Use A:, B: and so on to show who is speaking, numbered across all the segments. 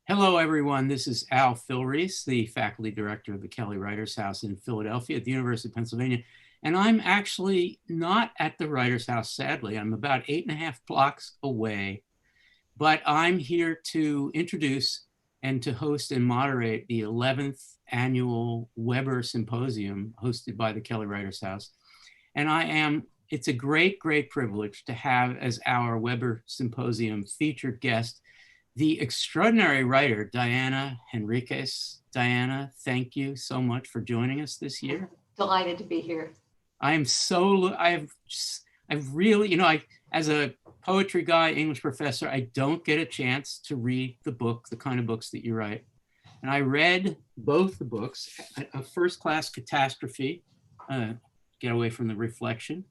A: Hello, everyone. This is Al Filreis, the faculty director of the Kelly Writers House in Philadelphia at the University of Pennsylvania. And I'm actually not at the Writers House, sadly. I'm about 8.5 blocks away. But I'm here to introduce and to host and moderate the 11th annual Weber Symposium hosted by the Kelly Writers House. And it's a great, great privilege to have as our Weber Symposium featured guest the extraordinary writer, Diana Henriques. Diana, thank you so much for joining us this year.
B: Delighted to be here.
A: I've really, as a poetry guy, English professor, I don't get a chance to read the kind of books that you write. And I read both the books, A First-Class Catastrophe, Get Away from the Reflection,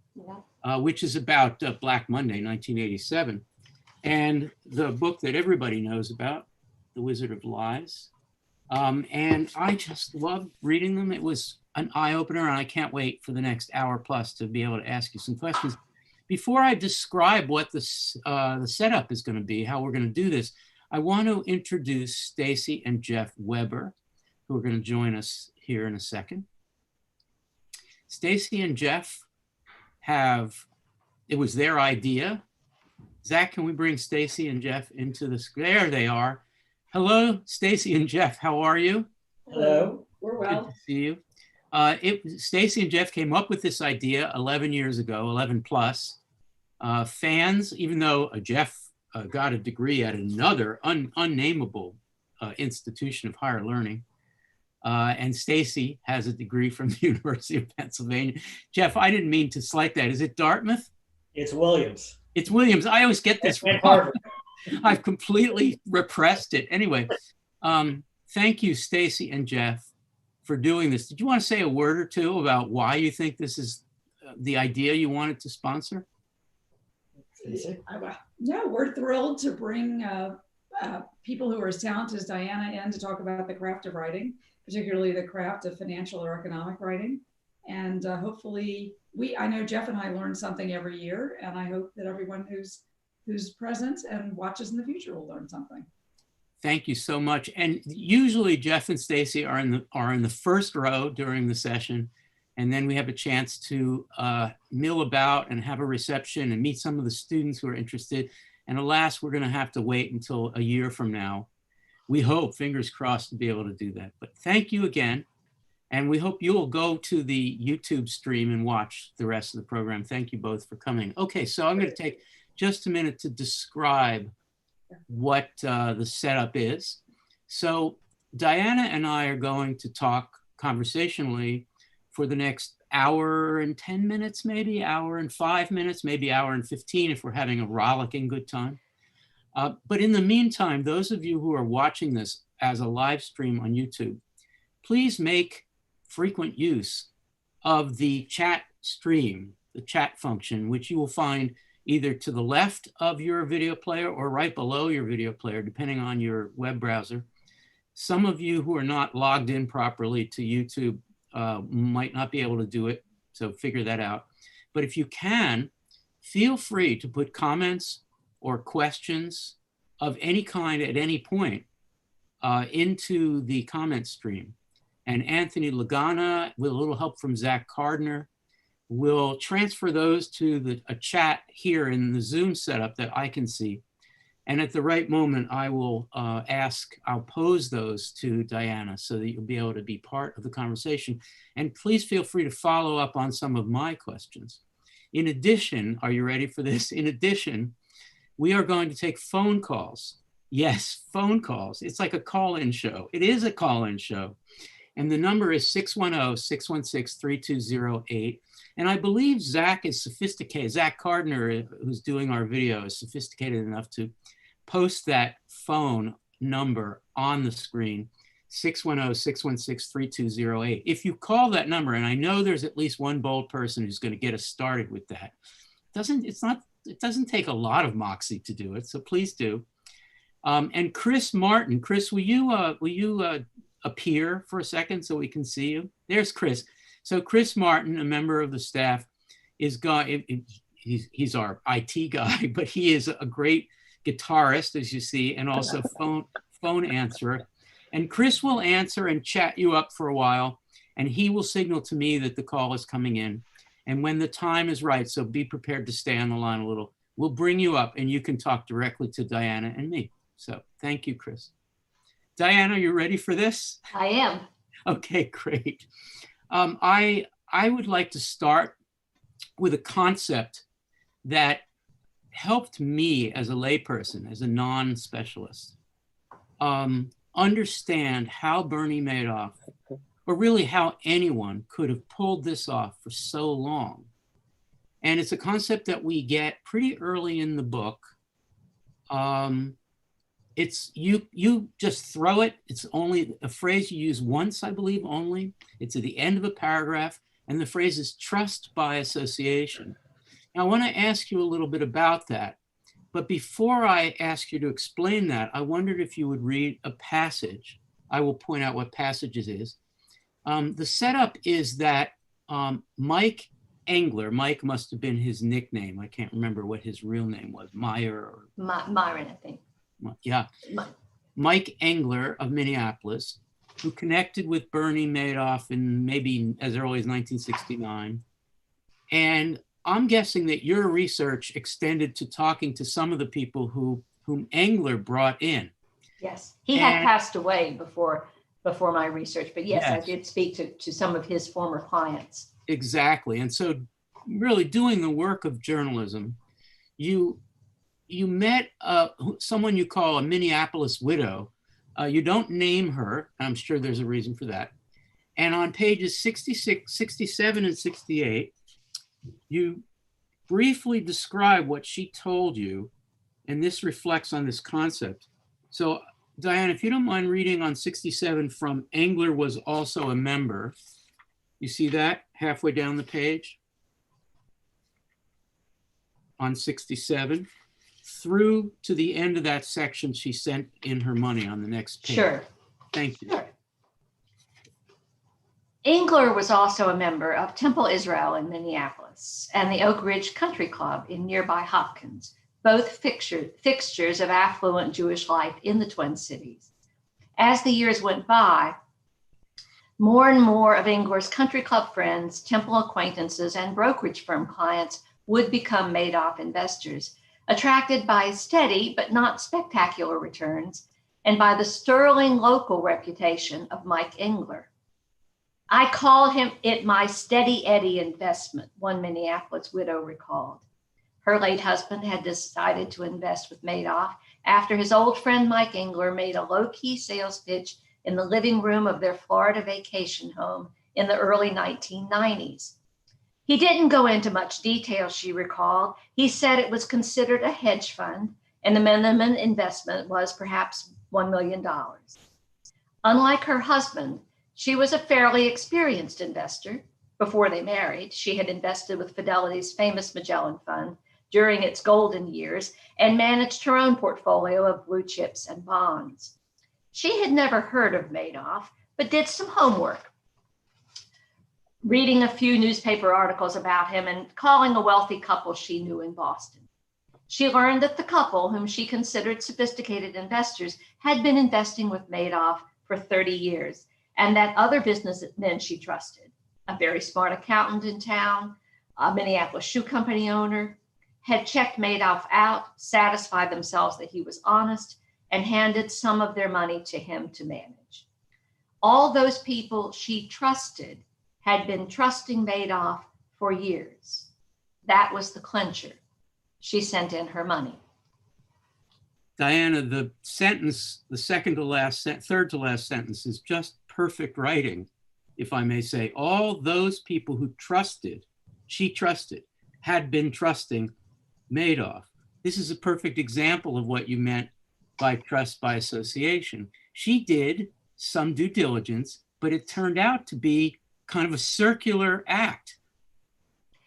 A: which is about Black Monday, 1987. And the book that everybody knows about, The Wizard of Lies. And I just loved reading them. It was an eye-opener, and I can't wait for the next hour plus to be able to ask you some questions. Before I describe what the setup is going to be, how we're going to do this, I want to introduce Stacy and Jeff Weber, who are going to join us here in a second. Stacy and Jeff it was their idea. Zach, can we bring Stacy and Jeff into the screen? There they are. Hello, Stacy and Jeff. How are you?
C: Hello. We're well.
A: Good to see you. Stacy and Jeff came up with this idea 11 years ago, 11 plus. Fans, even though Jeff got a degree at another unnameable institution of higher learning, and Stacy has a degree from the University of Pennsylvania. Jeff, I didn't mean to slight that. Is it Dartmouth?
C: It's Williams.
A: It's Williams. I always get this wrong. I've completely repressed it. Anyway, thank you, Stacy and Jeff, for doing this. Did you want to say a word or two about why you think this is the idea you wanted to sponsor?
D: No, we're thrilled to bring people who are as talented as Diana in to talk about the craft of writing, particularly the craft of financial or economic writing. And hopefully, I know Jeff and I learn something every year, and I hope that everyone who's present and watches in the future will learn something.
A: Thank you so much. And usually Jeff and Stacy are in the first row during the session, and then we have a chance to mill about and have a reception and meet some of the students who are interested. And alas, we're going to have to wait until a year from now. We hope, fingers crossed, to be able to do that. But thank you again. And we hope you'll go to the YouTube stream and watch the rest of the program. Thank you both for coming. Okay, so I'm going to take just a minute to describe what the setup is. So Diana and I are going to talk conversationally for the next hour and 10 minutes, maybe hour and 5 minutes, maybe hour and 15 if we're having a rollicking good time. But in the meantime, those of you who are watching this as a live stream on YouTube, please make frequent use of the chat stream, the chat function, which you will find either to the left of your video player or right below your video player, depending on your web browser. Some of you who are not logged in properly to YouTube might not be able to do it, so figure that out. But if you can, feel free to put comments or questions of any kind at any point into the comment stream. And Anthony Lagana, with a little help from Zach Cardner, will transfer those to a chat here in the Zoom setup that I can see. And at the right moment, I will I'll pose those to Diana so that you'll be able to be part of the conversation. And please feel free to follow up on some of my questions. In addition, are you ready for this? In addition, we are going to take phone calls. Yes, phone calls. It's like a call-in show. It is a call-in show. And the number is 610-616-3208. And I believe Zach is sophisticated. Zach Cardner, who's doing our video, is sophisticated enough to post that phone number on the screen, 610-616-3208. If you call that number, and I know there's at least one bold person who's going to get us started with that. It doesn't take a lot of moxie to do it, so please do. And Chris Martin, Chris, will you appear for a second so we can see you? There's Chris. So Chris Martin, a member of the staff, he's our IT guy, but he is a great guitarist, as you see, and also phone answerer. And Chris will answer and chat you up for a while, and he will signal to me that the call is coming in. And when the time is right, so be prepared to stay on the line a little, we'll bring you up and you can talk directly to Diana and me. So thank you, Chris. Diana, you ready for this?
B: I am.
A: Okay, great. I would like to start with a concept that helped me as a layperson, as a non-specialist, understand how Bernie Madoff, or really how anyone could have pulled this off for so long. And it's a concept that we get pretty early in the book. It's you just throw it. It's only a phrase you use once, I believe, only. It's at the end of a paragraph, and the phrase is trust by association. Now, I want to ask you a little bit about that. But before I ask you to explain that, I wondered if you would read a passage. I will point out what passage it is. The setup is that Mike Engler, Mike must have been his nickname. I can't remember what his real name was, Meyer or
B: Myron, I think.
A: Yeah, Mike Engler of Minneapolis, who connected with Bernie Madoff in maybe as early as 1969. And I'm guessing that your research extended to talking to some of the people whom Engler brought in.
B: Yes, he had passed away before my research, but yes, I did speak to some of his former clients.
A: Exactly. And so really doing the work of journalism, you met someone you call a Minneapolis widow. You don't name her. I'm sure there's a reason for that. And on pages 66, 67, and 68, you briefly describe what she told you, and this reflects on this concept. So, Diane, if you don't mind reading on 67 from Engler was also a member. You see that halfway down the page? On 67. Through to the end of that section, she sent in her money on the next page.
B: Sure.
A: Thank you.
B: Sure. Engler was also a member of Temple Israel in Minneapolis and the Oak Ridge Country Club in nearby Hopkins, both fixtures of affluent Jewish life in the Twin Cities. As the years went by, more and more of Engler's country club friends, Temple acquaintances, and brokerage firm clients would become Madoff investors, attracted by steady but not spectacular returns and by the sterling local reputation of Mike Engler. I call it my steady Eddie investment, one Minneapolis widow recalled. Her late husband had decided to invest with Madoff after his old friend Mike Engler made a low-key sales pitch in the living room of their Florida vacation home in the early 1990s. He didn't go into much detail, she recalled. He said it was considered a hedge fund and the minimum investment was perhaps $1 million. Unlike her husband, she was a fairly experienced investor. Before they married, she had invested with Fidelity's famous Magellan Fund during its golden years and managed her own portfolio of blue chips and bonds. She had never heard of Madoff, but did some homework, reading a few newspaper articles about him and calling a wealthy couple she knew in Boston. She learned that the couple, whom she considered sophisticated investors, had been investing with Madoff for 30 years, and that other businessmen she trusted, a very smart accountant in town, a Minneapolis shoe company owner, had checked Madoff out, satisfied themselves that he was honest, and handed some of their money to him to manage. All those people she trusted had been trusting Madoff for years. That was the clincher. She sent in her money.
A: Diana, the sentence, the third to last sentence is just perfect writing, if I may say. All those people who she trusted, had been trusting Madoff. This is a perfect example of what you meant by trust by association. She did some due diligence, but it turned out to be kind of a circular act.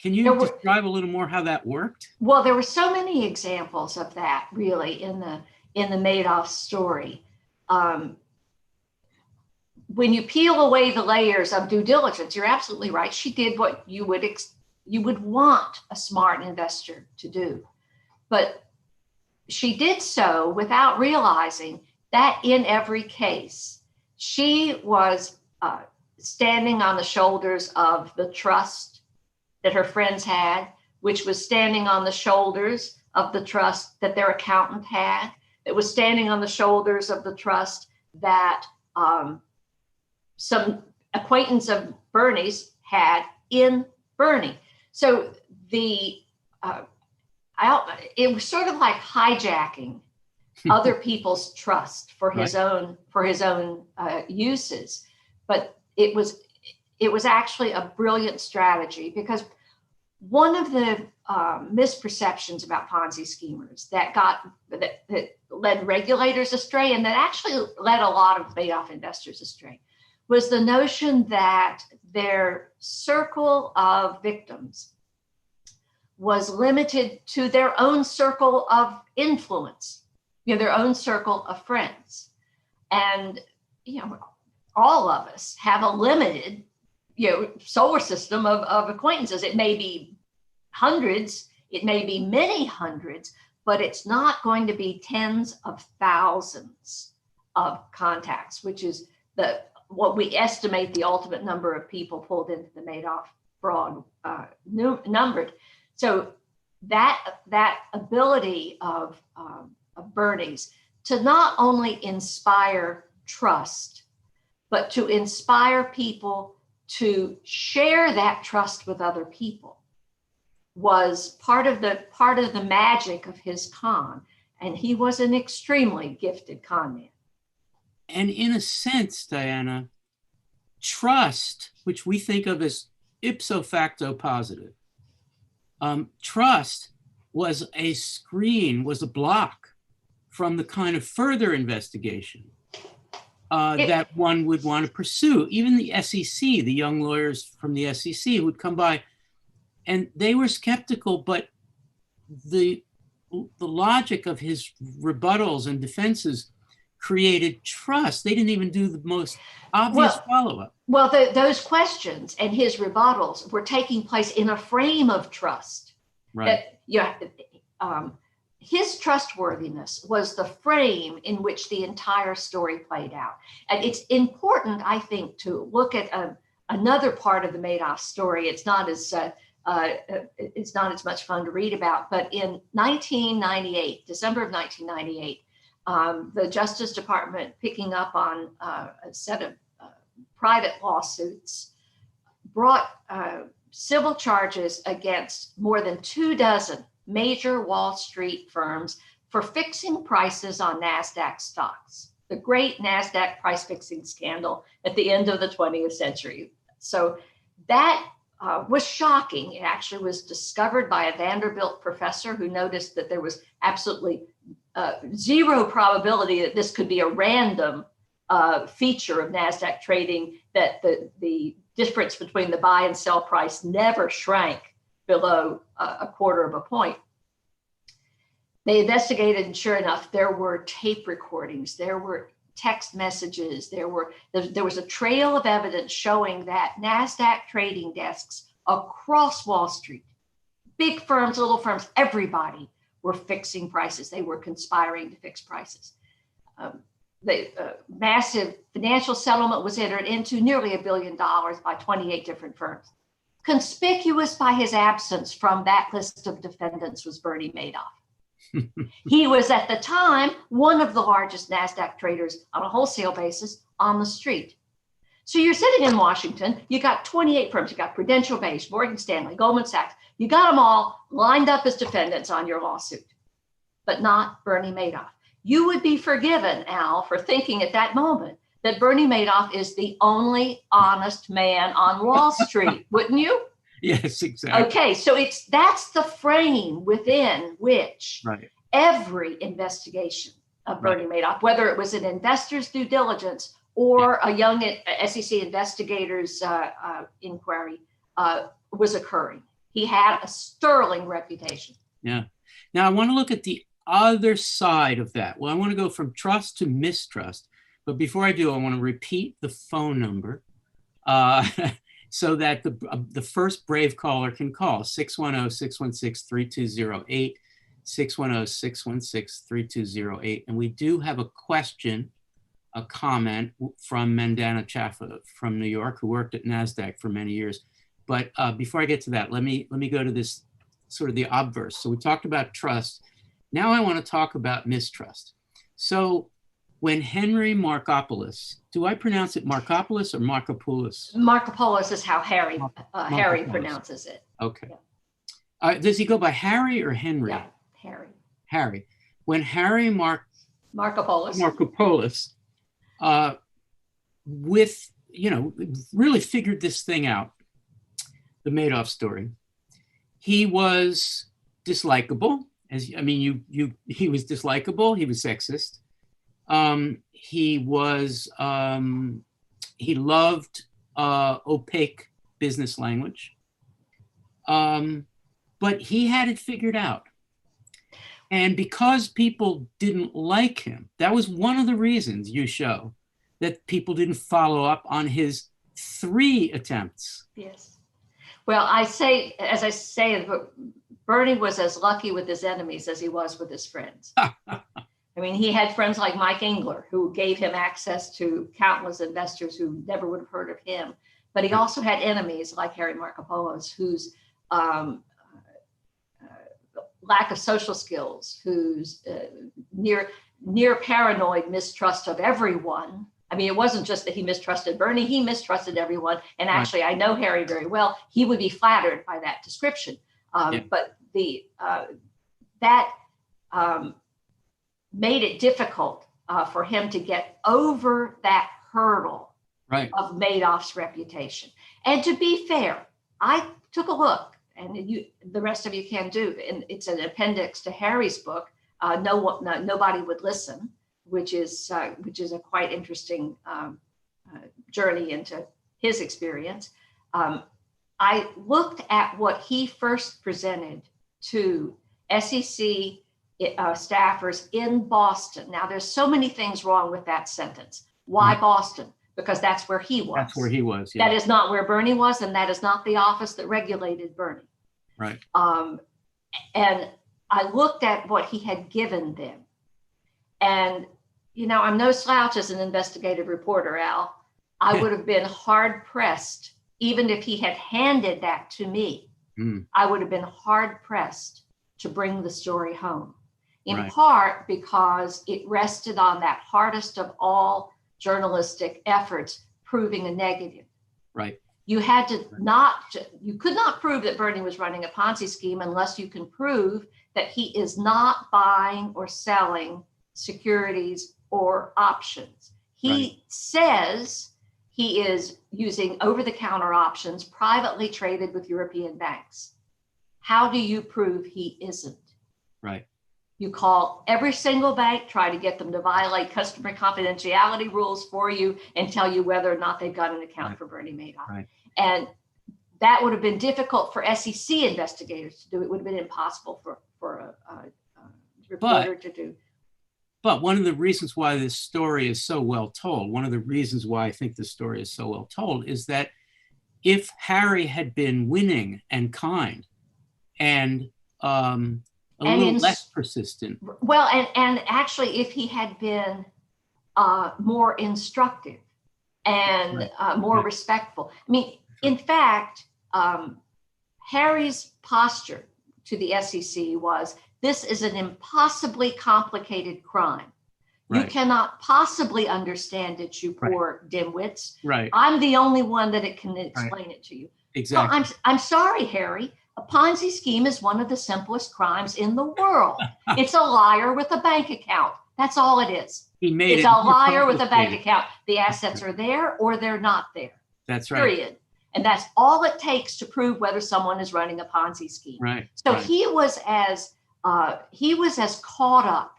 A: Can you describe a little more how that worked?
B: Well, there were so many examples of that, really, in the Madoff story. When you peel away the layers of due diligence, you're absolutely right. She did what you would want a smart investor to do, but she did so without realizing that in every case, she was standing on the shoulders of the trust that her friends had, which was standing on the shoulders of the trust that their accountant had. It was standing on the shoulders of the trust that some acquaintance of Bernie's had in Bernie. So it was sort of like hijacking other people's trust for his own uses. But it was actually a brilliant strategy, because one of the misperceptions about Ponzi schemers that led regulators astray, and that actually led a lot of Madoff investors astray, was the notion that their circle of victims was limited to their own circle of influence, their own circle of friends. And, all of us have a limited, solar system of acquaintances. It may be hundreds, it may be many hundreds, but it's not going to be tens of thousands of contacts, which is what we estimate the ultimate number of people pulled into the Madoff fraud numbered. So that ability of Bernie's to not inspire inspire trust, but to inspire people to share that trust with other people was part of the magic of his con. And he was an extremely gifted con man.
A: And in a sense, Diana, trust, which we think of as ipso facto positive, trust was a block from the kind of further investigation that one would want to pursue. Even the SEC, the young lawyers from the SEC would come by, and they were skeptical, but the logic of his rebuttals and defenses created trust. They didn't even do the most obvious follow-up.
B: Well, those questions and his rebuttals were taking place in a frame of trust.
A: Right.
B: His trustworthiness was the frame in which the entire story played out. And it's important, I think, to look at another part of the Madoff story. It's not as much fun to read about, but in 1998, December of 1998, the Justice Department, picking up on a set of private lawsuits, brought civil charges against more than 24 major Wall Street firms for fixing prices on NASDAQ stocks, the great NASDAQ price fixing scandal at the end of the 20th century. So that was shocking. It actually was discovered by a Vanderbilt professor who noticed that there was absolutely zero probability that this could be a random feature of NASDAQ trading, that the difference between the buy and sell price never shrank below a quarter of a point. They investigated, and sure enough, there were tape recordings, there were text messages, there was a trail of evidence showing that NASDAQ trading desks across Wall Street, big firms, little firms, everybody were fixing prices. They were conspiring to fix prices. The massive financial settlement was entered into, nearly $1 billion by 28 different firms. Conspicuous by his absence from that list of defendants was Bernie Madoff. He was at the time one of the largest NASDAQ traders on a wholesale basis on the street. So you're sitting in Washington, you got 28 firms, you got Prudential Base, Morgan Stanley, Goldman Sachs, you got them all lined up as defendants on your lawsuit, but not Bernie Madoff. You would be forgiven, Al, for thinking at that moment that Bernie Madoff is the only honest man on Wall Street, wouldn't you?
A: Yes, exactly.
B: Okay, so that's the frame within which every investigation of Bernie Madoff, whether it was an investor's due diligence or a young SEC investigator's inquiry, was occurring. He had a sterling reputation.
A: Yeah. Now I want to look at the other side of that. Well, I want to go from trust to mistrust. But before I do, I want to repeat the phone number so that the first brave caller can call 610-616-3208, 610-616-3208. And we do have a question, a comment from Mandana Chaffa from New York, who worked at NASDAQ for many years. But before I get to that, let me go to this sort of the obverse. So we talked about trust. Now I want to talk about mistrust. So when Henry Markopoulos, do I pronounce it Markopoulos or Markopoulos?
B: Markopoulos is how Harry
A: Markopoulos.
B: pronounces it.
A: Okay. Does he go by Harry or Henry?
B: Yeah, Harry.
A: Harry. When Harry
B: Markopoulos.
A: with, really figured this thing out, the Madoff story, he was dislikable. He was dislikable. He was sexist. He loved opaque business language. But he had it figured out. And because people didn't like him, that was one of the reasons you show that people didn't follow up on his 3 attempts.
B: Yes. Well, as I say, Bernie was as lucky with his enemies as he was with his friends. He had friends like Mike Engler, who gave him access to countless investors who never would have heard of him. But he also had enemies like Harry Markopoulos, whose lack of social skills, whose near paranoid mistrust of everyone. It wasn't just that he mistrusted Bernie, he mistrusted everyone. And actually, I know Harry very well. He would be flattered by that description. But that made it difficult for him to get over that hurdle of Madoff's reputation. And to be fair, I took a look, and the rest of you can do, and it's an appendix to Harry's book, Nobody Would Listen, which is a quite interesting journey into his experience. I looked at what he first presented to SEC staffers in Boston. Now, there's so many things wrong with that sentence. Why Boston? Because that's where he was.
A: That's where he was. Yeah.
B: That is not where Bernie was, and that is not the office that regulated Bernie.
A: Right.
B: And I looked at what he had given them. And, I'm no slouch as an investigative reporter, Al. I would have been hard pressed, even if he had handed that to me, I would have been hard pressed to bring the story home. In part because it rested on that hardest of all journalistic efforts, proving a negative.
A: Right.
B: You could not prove that Bernie was running a Ponzi scheme unless you can prove that he is not buying or selling securities or options. He says he is using over-the-counter options privately traded with European banks. How do you prove he isn't?
A: Right.
B: You call every single bank, try to get them to violate customer confidentiality rules for you and tell you whether or not they've got an account for Bernie Madoff. Right. And that would have been difficult for SEC investigators to do. It would have been impossible for a reporter to do.
A: But one of the reasons why this story is so well told, one of the reasons why I think this story is so well told, is that if Harry had been winning and kind and little less persistent.
B: Well, and actually, if he had been more instructive and more respectful. In fact, Harry's posture to the SEC was, this is an impossibly complicated crime. You cannot possibly understand it, you poor dimwits.
A: Right.
B: I'm the only one that can explain it to you.
A: Exactly.
B: So I'm sorry, Harry. A Ponzi scheme is one of the simplest crimes in the world. It's a liar with a bank account. That's all it is. It's a liar with a bank account. The assets are there or they're not there.
A: That's right.
B: Period. And that's all it takes to prove whether someone is running a Ponzi scheme.
A: Right.
B: So he was as caught up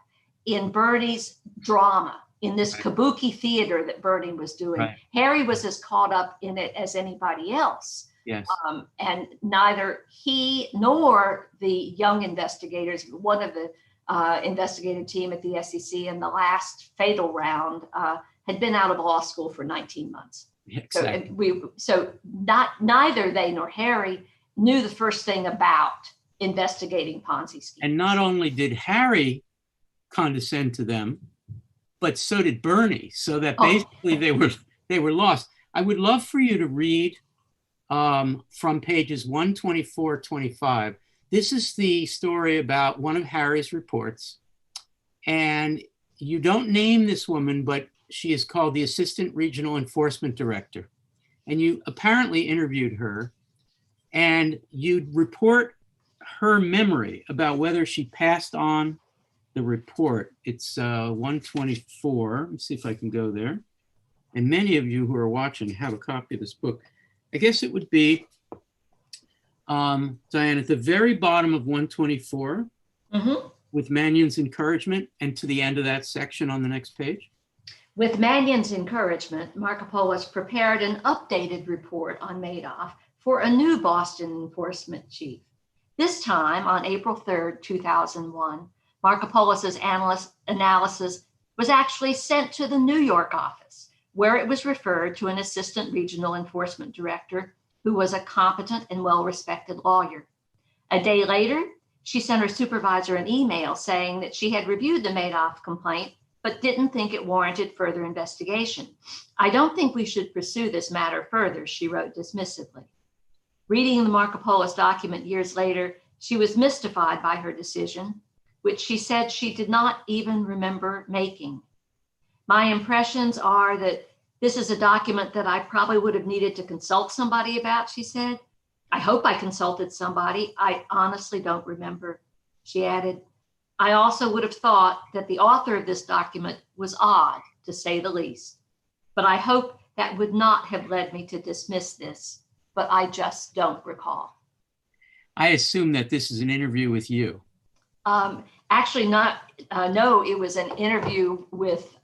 B: in Bernie's drama, in this kabuki theater that Bernie was doing.
A: Right.
B: Harry was as caught up in it as anybody else.
A: Yes.
B: And neither he nor the young investigators, one of the investigative team at the SEC in the last fatal round, had been out of law school for 19 months.
A: Exactly.
B: So neither they nor Harry knew the first thing about investigating Ponzi schemes.
A: And not only did Harry condescend to them, but so did Bernie, so that basically they were lost. I would love for you to read from pages 124, 25. This is the story about one of Harry's reports. And you don't name this woman, but she is called the Assistant Regional Enforcement Director. And you apparently interviewed her, and you'd report her memory about whether she passed on the report. It's 124. Let's see if I can go there. And many of you who are watching have a copy of this book. I guess it would be, Diane, at the very bottom of 124, with Mannion's encouragement, and to the end of that section on the next page.
B: With Mannion's encouragement, Markopolos prepared an updated report on Madoff for a new Boston enforcement chief. This time, on April 3rd, 2001, Markopolos' analysis was actually sent to the New York office, where it was referred to an assistant regional enforcement director who was a competent and well-respected lawyer. A day later, she sent her supervisor an email saying that she had reviewed the Madoff complaint, but didn't think it warranted further investigation. I don't think we should pursue this matter further, she wrote dismissively. Reading the Markopolos document years later, she was mystified by her decision, which she said she did not even remember making. My impressions are that this is a document that I probably would have needed to consult somebody about, she said. I hope I consulted somebody. I honestly don't remember, she added. I also would have thought that the author of this document was odd, to say the least. But I hope that would not have led me to dismiss this, but I just don't recall.
A: I assume that this is an interview with you.
B: Actually not, no, it was an interview with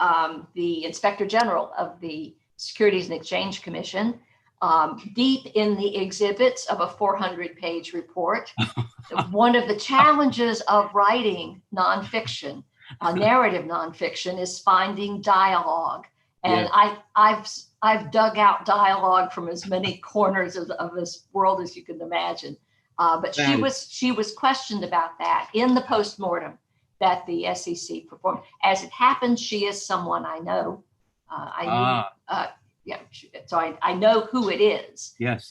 B: the Inspector General of the Securities and Exchange Commission, deep in the exhibits of a 400-page report. One of the challenges of writing nonfiction, narrative nonfiction, is finding dialogue. And I've dug out dialogue from as many corners of this world as you can imagine. But she was questioned about that in the postmortem that the SEC performed. As it happens, she is someone I know. So I know who it is.
A: Yes.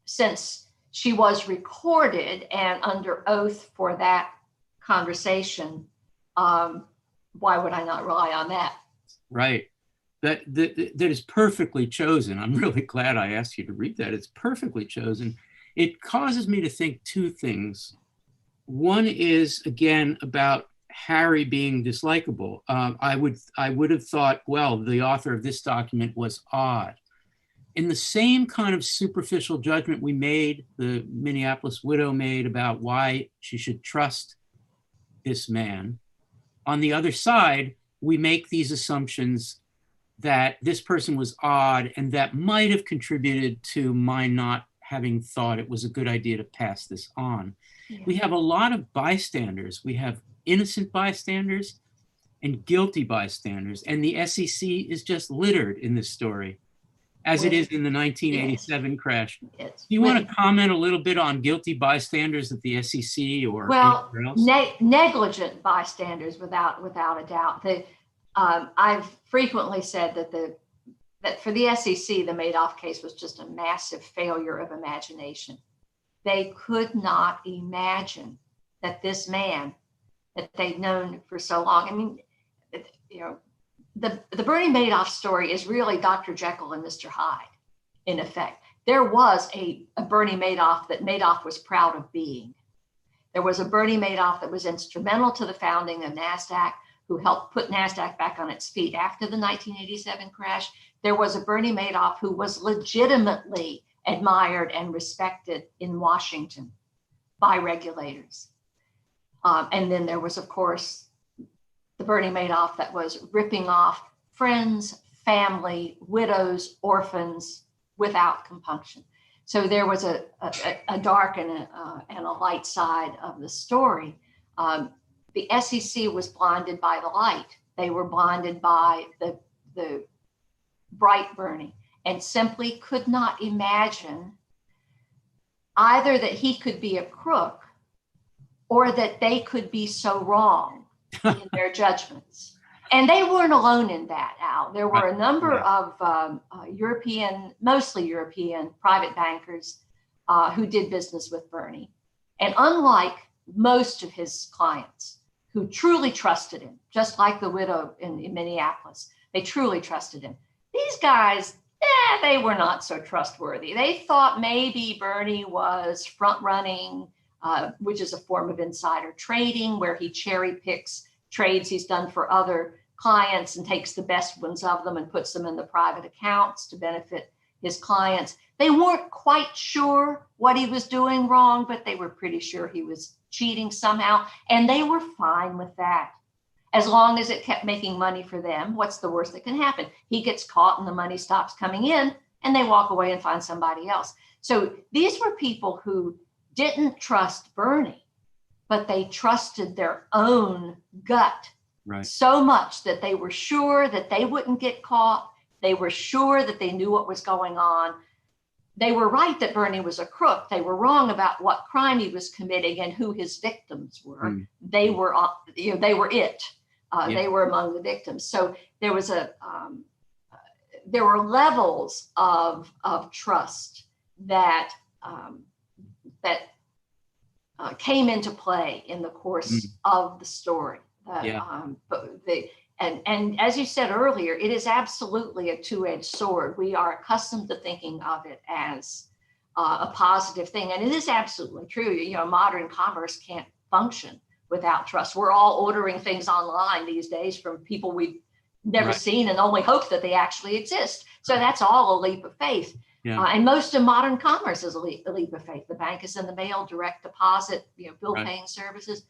B: Since she was recorded and under oath for that conversation, why would I not rely on that?
A: Right. That is perfectly chosen. I'm really glad I asked you to read that. It's perfectly chosen. It causes me to think two things. One is, again, about Harry being dislikable. I would have thought, well, the author of this document was odd. In the same kind of superficial judgment we made, the Minneapolis widow made about why she should trust this man, on the other side, we make these assumptions that this person was odd and that might have contributed to my not having thought it was a good idea to pass this on. Yeah. We have a lot of bystanders. We have innocent bystanders and guilty bystanders. And the SEC is just littered in this story, as it is in the 1987 crash. Do you want to comment a little bit on guilty bystanders at the SEC or anywhere else?
B: Negligent bystanders, without a doubt. I've frequently said that for the SEC, the Madoff case was just a massive failure of imagination. They could not imagine that this man that they'd known for so long, I mean, the Bernie Madoff story is really Dr. Jekyll and Mr. Hyde, in effect. There was a Bernie Madoff that Madoff was proud of being. There was a Bernie Madoff that was instrumental to the founding of NASDAQ, who helped put NASDAQ back on its feet after the 1987 crash. There was a Bernie Madoff who was legitimately admired and respected in Washington by regulators. And then there was, of course, the Bernie Madoff that was ripping off friends, family, widows, orphans without compunction. So there was a dark and a light side of the story. The SEC was blinded by the light. They were blinded by the bright Bernie and simply could not imagine either that he could be a crook or that they could be so wrong in their judgments. And they weren't alone in that, Al. There were a number of mostly European private bankers who did business with Bernie. And unlike most of his clients who truly trusted him, just like the widow in Minneapolis, they truly trusted him. These guys, they were not so trustworthy. They thought maybe Bernie was front running, which is a form of insider trading where he cherry picks trades he's done for other clients and takes the best ones of them and puts them in the private accounts to benefit his clients. They weren't quite sure what he was doing wrong, but they were pretty sure he was cheating somehow. And they were fine with that. As long as it kept making money for them, what's the worst that can happen? He gets caught and the money stops coming in and they walk away and find somebody else. So these were people who didn't trust Bernie, but they trusted their own gut so much that they were sure that they wouldn't get caught. They were sure that they knew what was going on. They were right that Bernie was a crook. They were wrong about what crime he was committing and who his victims were. They were, they were it. They were among the victims. So there was there were levels of trust that came into play in the course of the story. And as you said earlier, it is absolutely a two-edged sword. We are accustomed to thinking of it as a positive thing, and it is absolutely true. Modern commerce can't function without trust. We're all ordering things online these days from people we've never seen and only hope that they actually exist. So that's all a leap of faith. And most of modern commerce is a leap of faith. The bank is in the mail, direct deposit, bill paying services.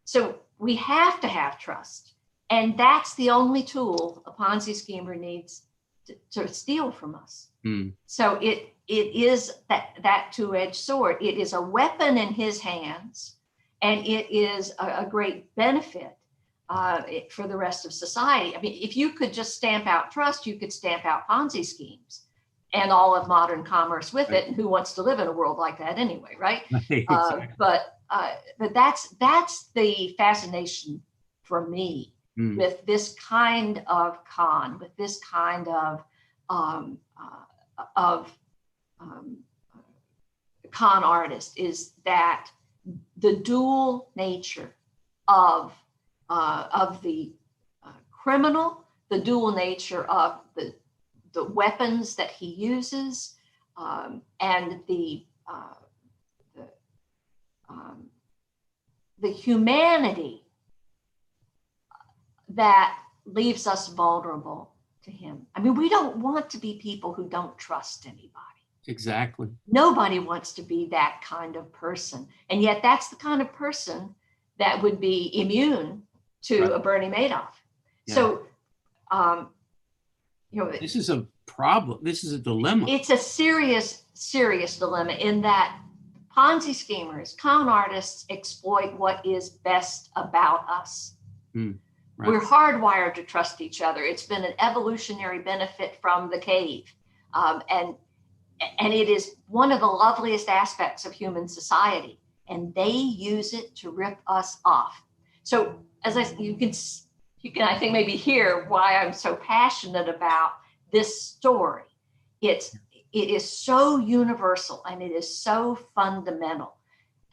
B: So we have to have trust. And that's the only tool a Ponzi schemer needs to steal from us. So it is that two-edged sword. It is a weapon in his hands, and it is a great benefit for the rest of society. I mean, if you could just stamp out trust, you could stamp out Ponzi schemes and all of modern commerce with it. And who wants to live in a world like that anyway, right?
A: Exactly.
B: But that's the fascination for me with this kind of con, with this kind of con artist, is that the dual nature of the criminal, the dual nature of the weapons that he uses, and the humanity that leaves us vulnerable to him. I mean, we don't want to be people who don't trust anybody.
A: Exactly.
B: Nobody wants to be that kind of person. And yet that's the kind of person that would be immune to a Bernie Madoff. So,
A: this is a problem. This is a dilemma.
B: It's a serious, serious dilemma in that Ponzi schemers, con artists exploit what is best about us. We're hardwired to trust each other. It's been an evolutionary benefit from the cave. And it is one of the loveliest aspects of human society. And they use it to rip us off. So you can I think maybe hear why I'm so passionate about this story. It is so universal and it is so fundamental.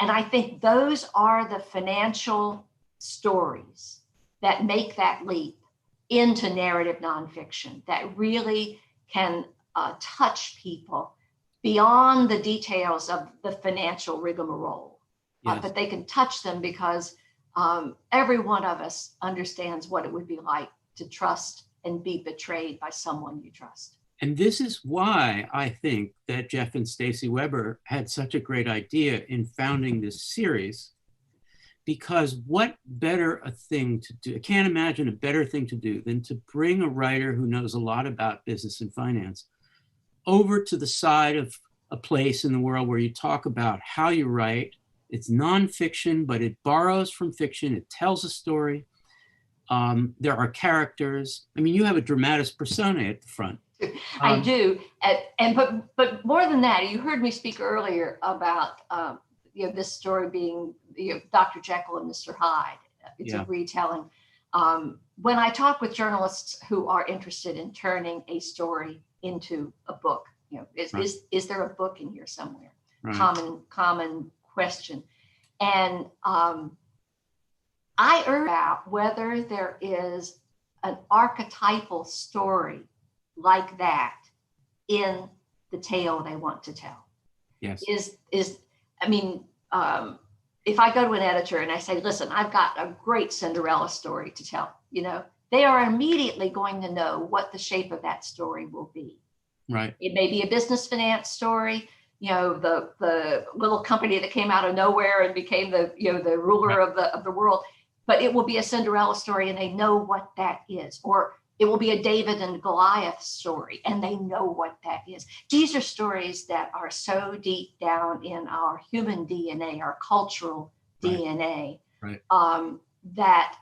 B: And I think those are the financial stories that make that leap into narrative nonfiction, that really can touch people beyond the details of the financial rigmarole. But they can touch them because every one of us understands what it would be like to trust and be betrayed by someone you trust.
A: And this is why I think that Jeff and Stacy Weber had such a great idea in founding this series, because what better a thing to do? I can't imagine a better thing to do than to bring a writer who knows a lot about business and finance over to the side of a place in the world where you talk about how you write. It's nonfiction, but it borrows from fiction. It tells a story. There are characters. I mean, you have a dramatis personae at the front.
B: I do. But more than that, you heard me speak earlier about this story being Dr. Jekyll and Mr. Hyde. It's a retelling. When I talk with journalists who are interested in turning a story into a book, is there a book in here somewhere? Right. Common question. And I urge about whether there is an archetypal story like that in the tale they want to tell.
A: Yes.
B: If I go to an editor and I say, listen, I've got a great Cinderella story to tell, they are immediately going to know what the shape of that story will be.
A: Right.
B: It may be a business finance story, the little company that came out of nowhere and became the ruler of the world, but it will be a Cinderella story and they know what that is. Or it will be a David and Goliath story and they know what that is. These are stories that are so deep down in our human DNA, our cultural DNA, that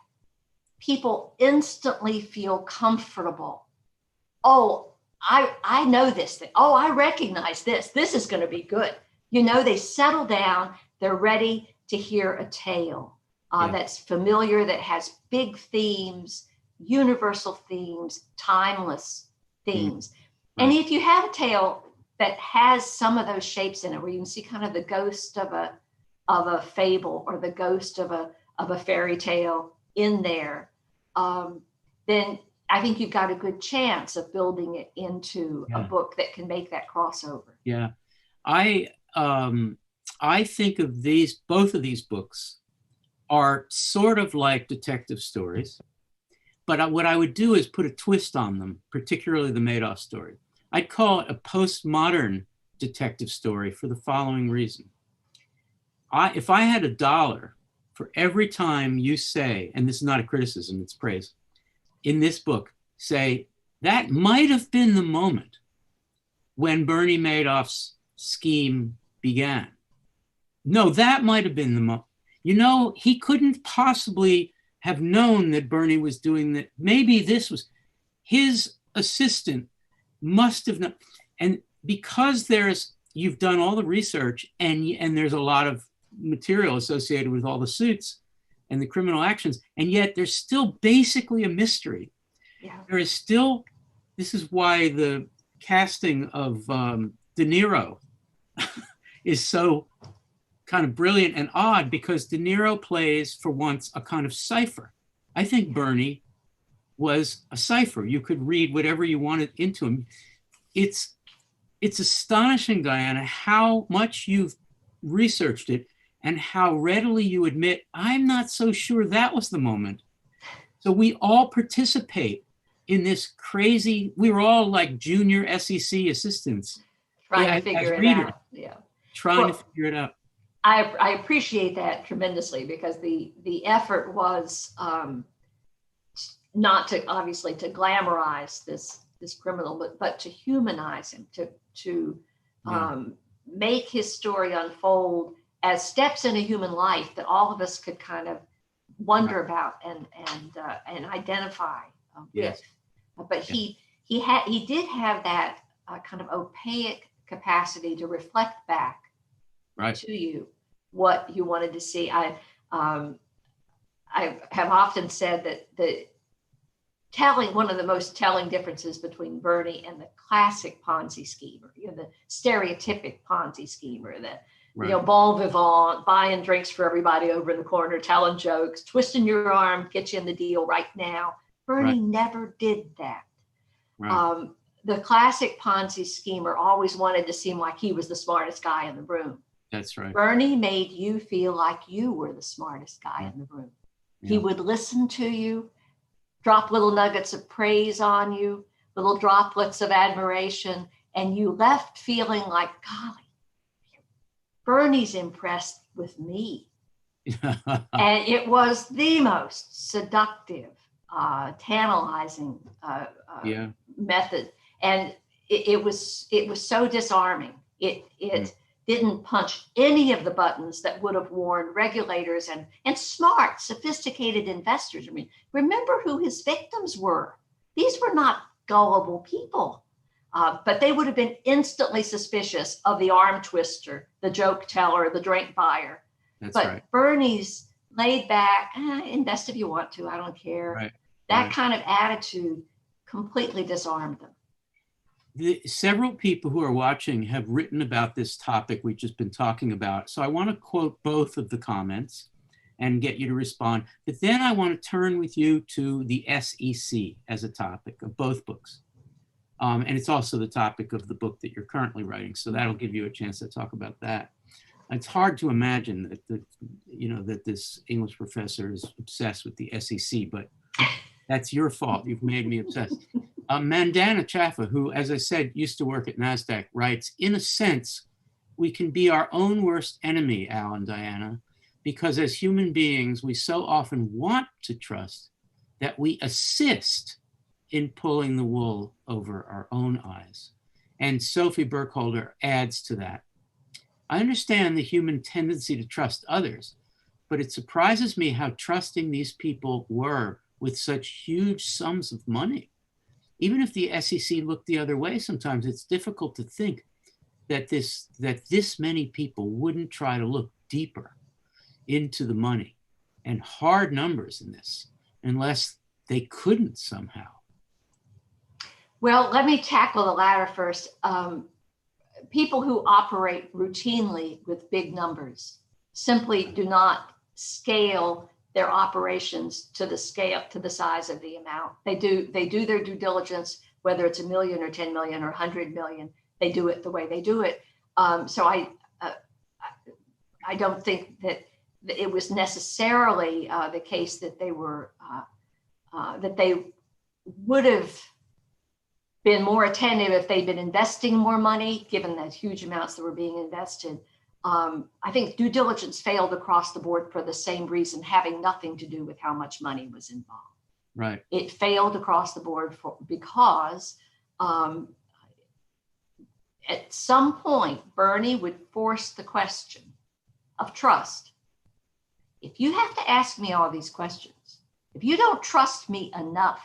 B: people instantly feel comfortable. Oh, I know this thing. Oh, I recognize this. This is going to be good. They settle down. They're ready to hear a tale that's familiar, that has big themes, universal themes, timeless themes. Right. And if you have a tale that has some of those shapes in it, where you can see kind of the ghost of a fable or the ghost of a fairy tale in there, then I think you've got a good chance of building it into a book that can make that crossover.
A: Yeah, I think of both of these books are sort of like detective stories, but what I would do is put a twist on them, particularly the Madoff story. I'd call it a postmodern detective story for the following reason. If I had $1 for every time you say, and this is not a criticism, it's praise, in this book, say, that might have been the moment when Bernie Madoff's scheme began. No, that might have been the moment. He couldn't possibly have known that Bernie was doing that. Maybe this was his assistant must have known. And because you've done all the research and there's a lot of material associated with all the suits and the criminal actions, and yet there's still basically a mystery. Yeah. There is still, this is why the casting of De Niro is so kind of brilliant and odd, because De Niro plays, for once, a kind of cipher. I think Bernie was a cipher. You could read whatever you wanted into him. It's astonishing, Diana, how much you've researched it and how readily you admit, I'm not so sure that was the moment. So we all participate in this crazy, we were all like junior SEC assistants.
B: Trying to figure it out. Yeah.
A: Trying to figure it out.
B: I appreciate that tremendously, because the effort was not to, obviously, to glamorize this criminal, but to humanize him, to make his story unfold as steps in a human life that all of us could kind of wonder about and identify with. But he did have that kind of opaque capacity to reflect back to you what you wanted to see. I have often said that one of the most telling differences between Bernie and the classic Ponzi schemer, the stereotypic Ponzi schemer, that bon vivant, buying drinks for everybody over in the corner, telling jokes, twisting your arm, get you in the deal right now. Bernie never did that. Right. The classic Ponzi schemer always wanted to seem like he was the smartest guy in the room.
A: That's right.
B: Bernie made you feel like you were the smartest guy in the room. Yeah. He would listen to you, drop little nuggets of praise on you, little droplets of admiration, and you left feeling like, golly, Bernie's impressed with me. And it was the most seductive, tantalizing method. And it was so disarming. It didn't punch any of the buttons that would have warned regulators and smart, sophisticated investors. I mean, remember who his victims were. These were not gullible people. But they would have been instantly suspicious of the arm twister, the joke teller, the drink buyer.
A: That's
B: but
A: right.
B: Bernie's laid back, invest if you want to, I don't care.
A: Right.
B: That
A: Right.
B: kind of attitude completely disarmed them.
A: Several people who are watching have written about this topic we've just been talking about. So I want to quote both of the comments and get you to respond. But then I want to turn with you to the SEC as a topic of both books. And it's also the topic of the book that you're currently writing. So that'll give you a chance to talk about that. It's hard to imagine that this English professor is obsessed with the SEC, but that's your fault. You've made me obsessed. Mandana Chaffa, who, as I said, used to work at NASDAQ, writes, in a sense, we can be our own worst enemy, Al and Diana, because as human beings, we so often want to trust that we assist in pulling the wool over our own eyes. And Sophie Burkholder adds to that. I understand the human tendency to trust others, but it surprises me how trusting these people were with such huge sums of money. Even if the SEC looked the other way, sometimes it's difficult to think that this many people wouldn't try to look deeper into the money and hard numbers in this unless they couldn't somehow.
B: Well, let me tackle the latter first. People who operate routinely with big numbers simply do not scale their operations to the size of the amount. They do their due diligence, whether it's 1 million or 10 million or 100 million. They do it the way they do it. So I don't think that it was necessarily the case that they were that they would have been more attentive if they'd been investing more money, given the huge amounts that were being invested. I think due diligence failed across the board for the same reason, having nothing to do with how much money was involved.
A: Right.
B: It failed across the board because at some point, Bernie would force the question of trust. If you have to ask me all these questions, if you don't trust me enough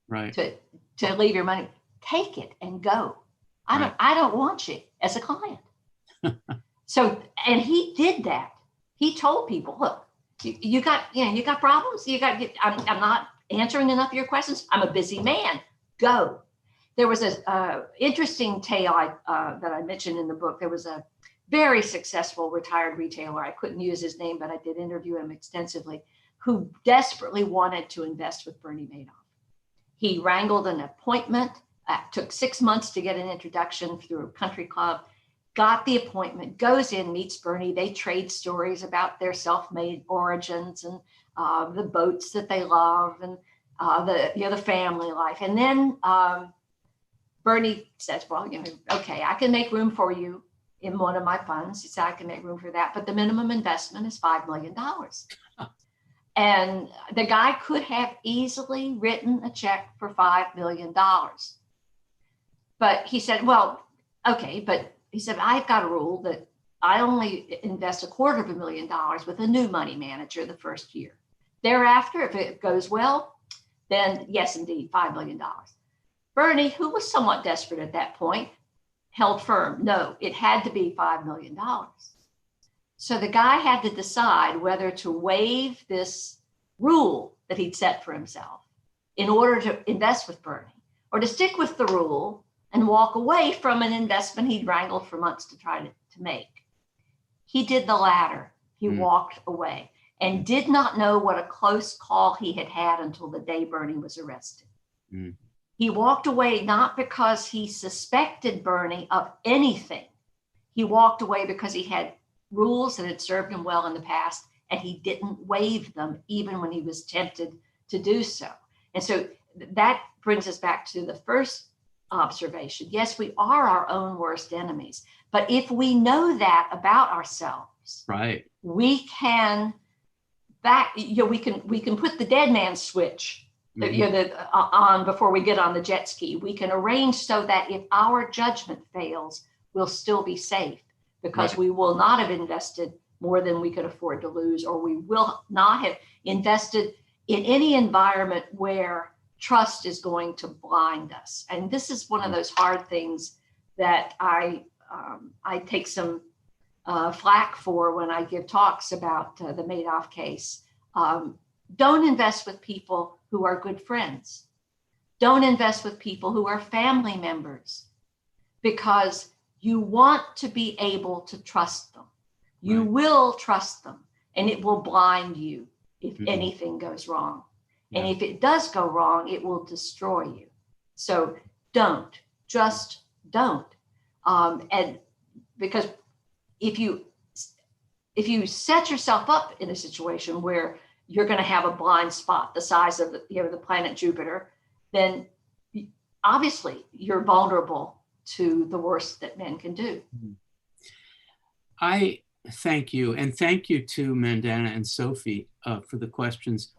A: Right.
B: to leave your money, take it and go. I don't want you as a client. So, and he did that. He told people, look, you got problems. I'm not answering enough of your questions. I'm a busy man. Go. There was a interesting tale that I mentioned in the book. There was a very successful retired retailer. I couldn't use his name, but I did interview him extensively, who desperately wanted to invest with Bernie Madoff. He wrangled an appointment. Took 6 months to get an introduction through a country club, got the appointment, goes in, meets Bernie. They trade stories about their self-made origins and the boats that they love and the family life. And then Bernie says, well, okay, I can make room for you in one of my funds. He said, I can make room for that, but the minimum investment is $5 million. And the guy could have easily written a check for $5 million. But he said, well, okay, but he said, I've got a rule that I only invest $250,000 with a new money manager the first year. Thereafter, if it goes well, then yes, indeed, $5 million. Bernie, who was somewhat desperate at that point, held firm. No, it had to be $5 million. So the guy had to decide whether to waive this rule that he'd set for himself in order to invest with Bernie, or to stick with the rule and walk away from an investment he'd wrangled for months to try to make. He did the latter. He walked away and did not know what a close call he had had until the day Bernie was arrested. He walked away not because he suspected Bernie of anything. He walked away because he had rules that had served him well in the past, and he didn't waive them even when he was tempted to do so. And so that brings us back to the first observation. Yes, we are our own worst enemies, but if we know that about ourselves,
A: right,
B: we can we can put the dead man switch on before we get on the jet ski. We can arrange so that if our judgment fails, we'll still be safe, because we will not have invested more than we could afford to lose, or we will not have invested in any environment where trust is going to blind us. And this is one of those hard things that I take some flack for when I give talks about the Madoff case. Don't invest with people who are good friends. Don't invest with people who are family members, because you want to be able to trust them. You
A: Right.
B: will trust them, and it will blind you if anything goes wrong. And if it does go wrong, it will destroy you. So just don't. And because if you set yourself up in a situation where you're going to have a blind spot the size of the planet Jupiter, then obviously you're vulnerable to the worst that men can do.
A: I thank you, and thank you to Mandana and Sophie for the questions.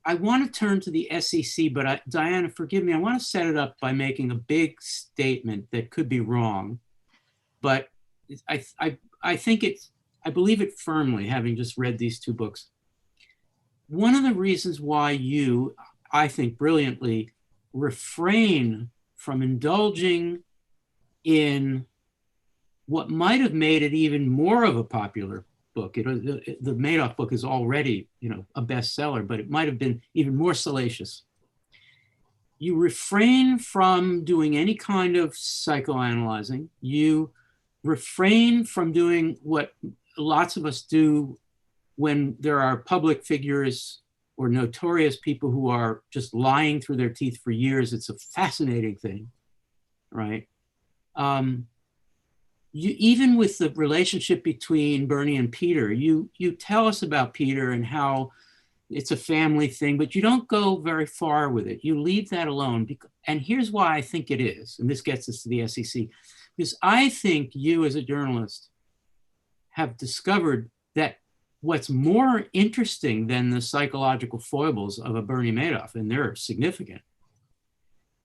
A: I want to turn to the SEC, but Diana, forgive me, I want to set it up by making a big statement that could be wrong, but I think I believe it firmly, having just read these two books. One of the reasons why you, I think brilliantly, refrain from indulging in what might have made it even more of a popular book. The Madoff book is already, a bestseller, but it might have been even more salacious. You refrain from doing any kind of psychoanalyzing. You refrain from doing what lots of us do when there are public figures or notorious people who are just lying through their teeth for years. It's a fascinating thing, right? Even with the relationship between Bernie and Peter, you tell us about Peter and how it's a family thing, but you don't go very far with it. You leave that alone. And here's why I think it is, and this gets us to the SEC, because I think you as a journalist have discovered that what's more interesting than the psychological foibles of a Bernie Madoff, and they're significant,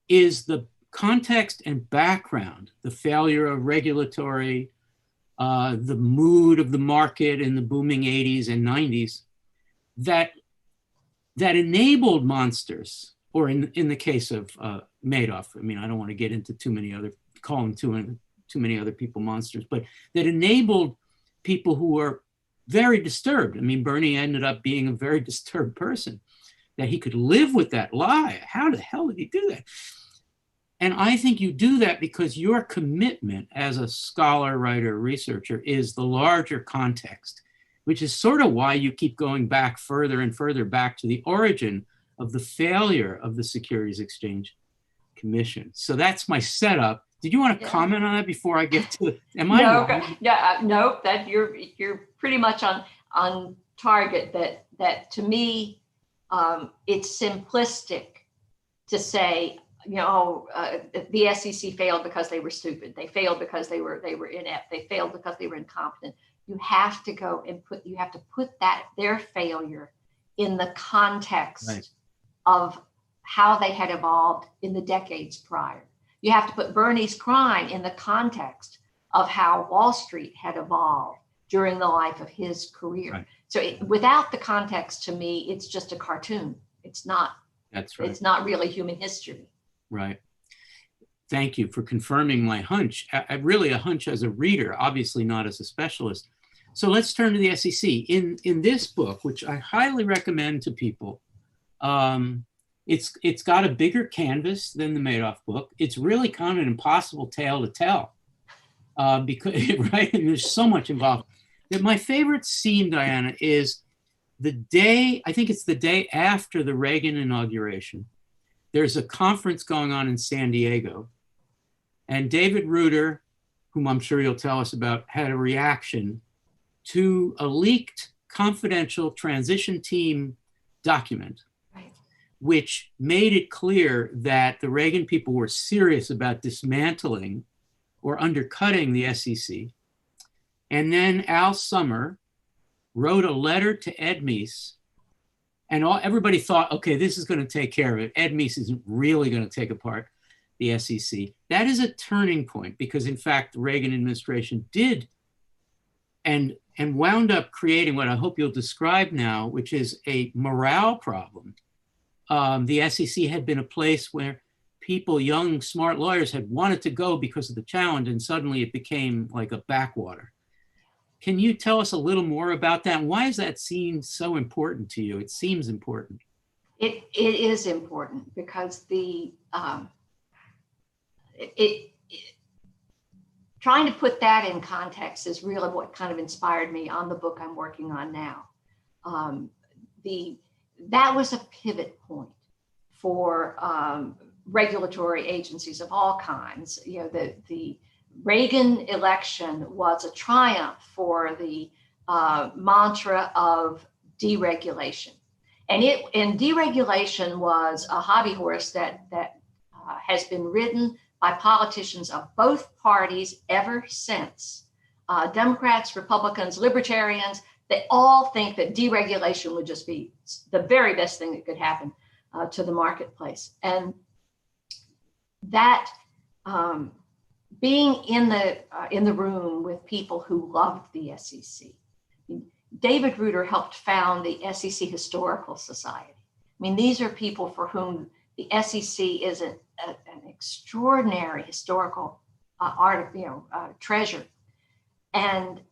A: is the context and background, the failure of regulatory, the mood of the market in the booming 80s and 90s that enabled monsters, or in the case of Madoff, I mean, I don't want to get into calling too many other people monsters, but that enabled people who were very disturbed. I mean, Bernie ended up being a very disturbed person, that he could live with that lie. How the hell did he do that? And I think you do that because your commitment as a scholar, writer, researcher is the larger context, which is sort of why you keep going back further and further back to the origin of the failure of the Securities Exchange Commission. So that's my setup. Did you want to comment on that before I get to it? Am I wrong?
B: No, that you're pretty much on target. That to me, it's simplistic to say, the SEC failed because they were stupid. They failed because they were inept. They failed because they were incompetent. You have to go and put their failure in the context of how they had evolved in the decades prior. You have to put Bernie's crime in the context of how Wall Street had evolved during the life of his career. Right. So without the context, to me, it's just a cartoon. It's not. That's right. It's not really human history.
A: Right. Thank you for confirming my hunch. Really a hunch as a reader, obviously not as a specialist. So let's turn to the SEC. In this book, which I highly recommend to people, it's got a bigger canvas than the Madoff book. It's really kind of an impossible tale to tell because, right? And there's so much involved. My favorite scene, Diana, is I think it's the day after the Reagan inauguration. There's a conference going on in San Diego, and David Reuter, whom I'm sure you'll tell us about, had a reaction to a leaked confidential transition team document, which made it clear that the Reagan people were serious about dismantling or undercutting the SEC. And then Al Summer wrote a letter to Ed Meese, and everybody thought, okay, this is going to take care of it. Ed Meese isn't really going to take apart the SEC. That is a turning point because, in fact, the Reagan administration did and wound up creating what I hope you'll describe now, which is a morale problem the SEC had been a place where people, young, smart lawyers, had wanted to go because of the challenge, and suddenly it became like a backwater. Can you tell us a little more about that? Why is that scene so important to you? It seems important.
B: It is important because trying to put that in context is really what kind of inspired me on the book I'm working on now. That was a pivot point for regulatory agencies of all kinds. You know, the Reagan election was a triumph for the mantra of deregulation, and deregulation was a hobby horse that has been ridden by politicians of both parties ever since. Democrats, Republicans, Libertarians, they all think that deregulation would just be the very best thing that could happen to the marketplace. And that being in the room with people who loved the SEC. David Reuter helped found the SEC Historical Society. I mean, these are people for whom the SEC is an extraordinary historical treasure. And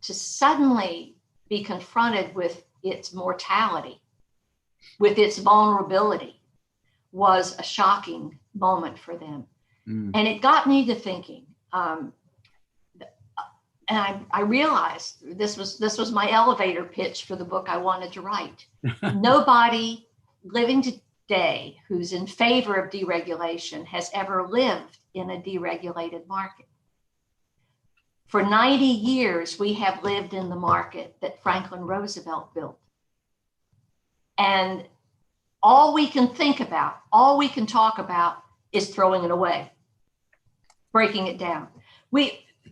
B: to suddenly be confronted with its mortality, with its vulnerability, was a shocking moment for them. And it got me to thinking. And I realized this was my elevator pitch for the book I wanted to write. Nobody living today who's in favor of deregulation has ever lived in a deregulated market. For 90 years, we have lived in the market that Franklin Roosevelt built. And all we can think about, all we can talk about is throwing it away, breaking it down.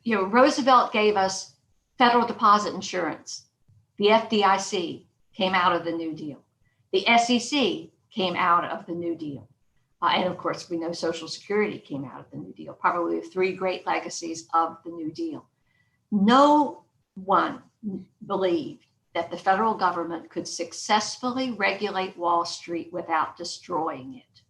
B: Roosevelt gave us federal deposit insurance. The FDIC came out of the New Deal. The SEC came out of the New Deal. And of course, we know Social Security came out of the New Deal, probably the three great legacies of the New Deal. No one believed that the federal government could successfully regulate Wall Street without destroying it.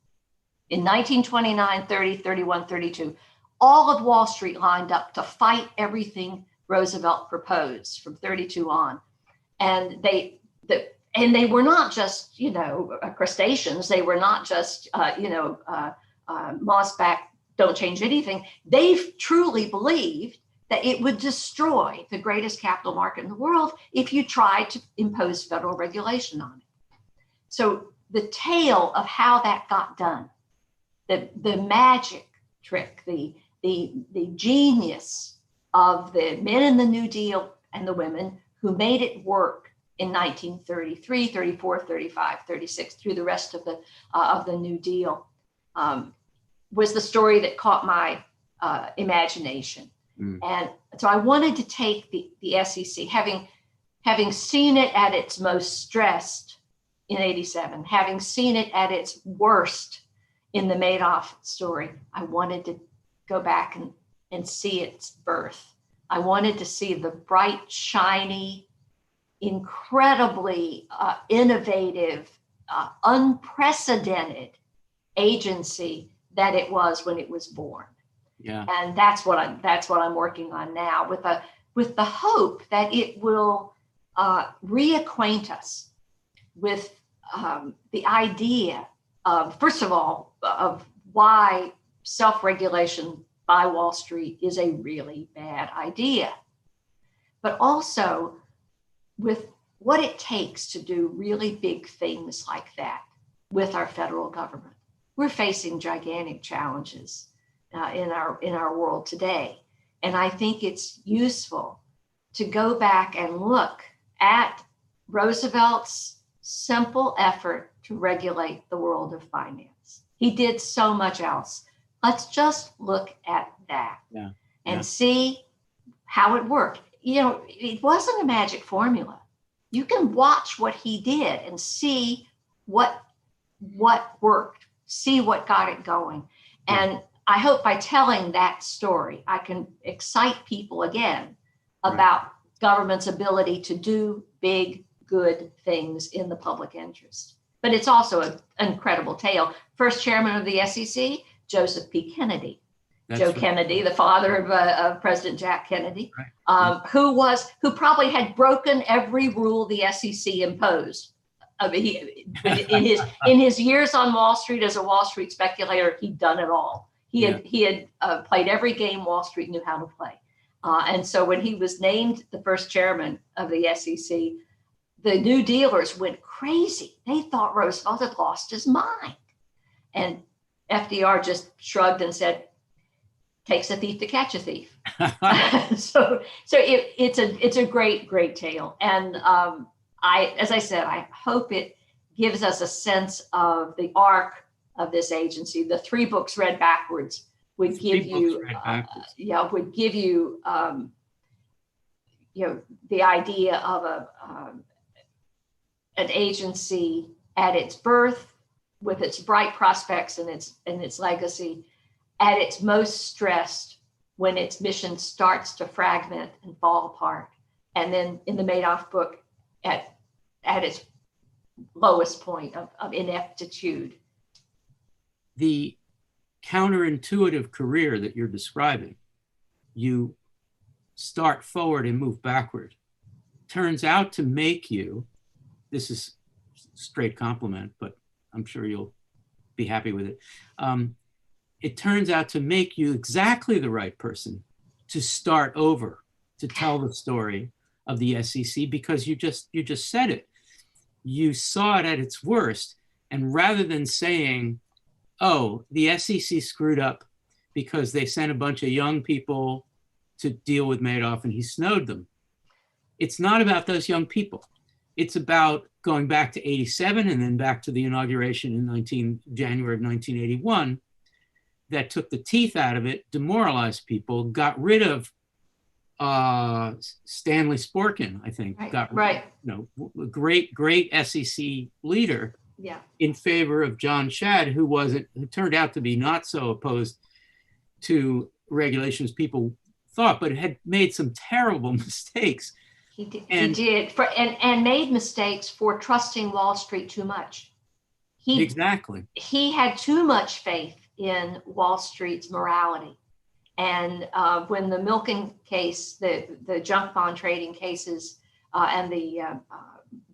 B: In 1929, 30, 31, 32, all of Wall Street lined up to fight everything Roosevelt proposed from 32 on. And they were not just, crustaceans. They were not just, mossback, don't change anything. They truly believed that it would destroy the greatest capital market in the world if you tried to impose federal regulation on it. So the tale of how that got done, the magic trick, the genius of the men in the New Deal and the women who made it work in 1933, 34, 35, 36, through the rest of the New Deal, was the story that caught my imagination. And so I wanted to take the SEC, having seen it at its most stressed in 87, having seen it at its worst in the Madoff story, I wanted to go back and see its birth. I wanted to see the bright, shiny, incredibly innovative, unprecedented agency that it was when it was born.
A: Yeah.
B: And that's what I'm working on now, with the hope that it will reacquaint us with the idea of, first of all, of why self-regulation by Wall Street is a really bad idea, but also with what it takes to do really big things like that with our federal government. We're facing gigantic challenges in our world today. And I think it's useful to go back and look at Roosevelt's simple effort to regulate the world of finance. He did so much else. Let's just look at that and see how it worked. It wasn't a magic formula. You can watch what he did and see what worked, see what got it going. And I hope by telling that story, I can excite people again about government's ability to do big, good things in the public interest. but it's also an incredible tale. First chairman of the SEC, Joseph P. Kennedy.
A: That's
B: Joe
A: right.
B: Kennedy, the father of President Jack Kennedy,
A: Right.
B: who probably had broken every rule the SEC imposed. I mean, in his years on Wall Street as a Wall Street speculator, he'd done it all. He had played every game Wall Street knew how to play. And so when he was named the first chairman of the SEC, the new dealers went crazy. They thought Roosevelt had lost his mind. And FDR just shrugged and said, "Takes a thief to catch a thief." so it's a great tale. And as I said, I hope it gives us a sense of the arc of this agency. The 3 books read backwards would give you the idea of an agency at its birth, with its bright prospects and its legacy, at its most stressed when its mission starts to fragment and fall apart, and then in the Madoff book at its lowest point of ineptitude.
A: The counterintuitive career that you're describing, you start forward and move backward, turns out to make you, this is straight compliment, but I'm sure you'll be happy with it. It turns out to make you exactly the right person to start over, to tell the story of the SEC, because you just said it. You saw it at its worst. And rather than saying, oh, the SEC screwed up because they sent a bunch of young people to deal with Madoff and he snowed them, it's not about those young people. It's about going back to 87 and then back to the inauguration in January of 1981 that took the teeth out of it, demoralized people, got rid of Stanley Sporkin, I think, a great SEC leader, in favor of John Shadd, who turned out to be not so opposed to regulations people thought, but had made some terrible mistakes.
B: He did, and made mistakes for trusting Wall Street too much.
A: Exactly.
B: He had too much faith in Wall Street's morality. And when the Milken case, the junk bond trading cases, and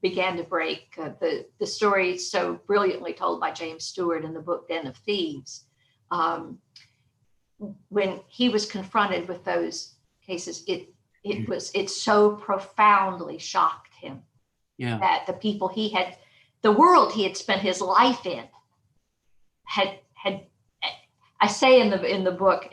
B: began to break, the story so brilliantly told by James Stewart in the book Den of Thieves, when he was confronted with those cases, it so profoundly shocked him that the people the world he had spent his life in had I say in the book,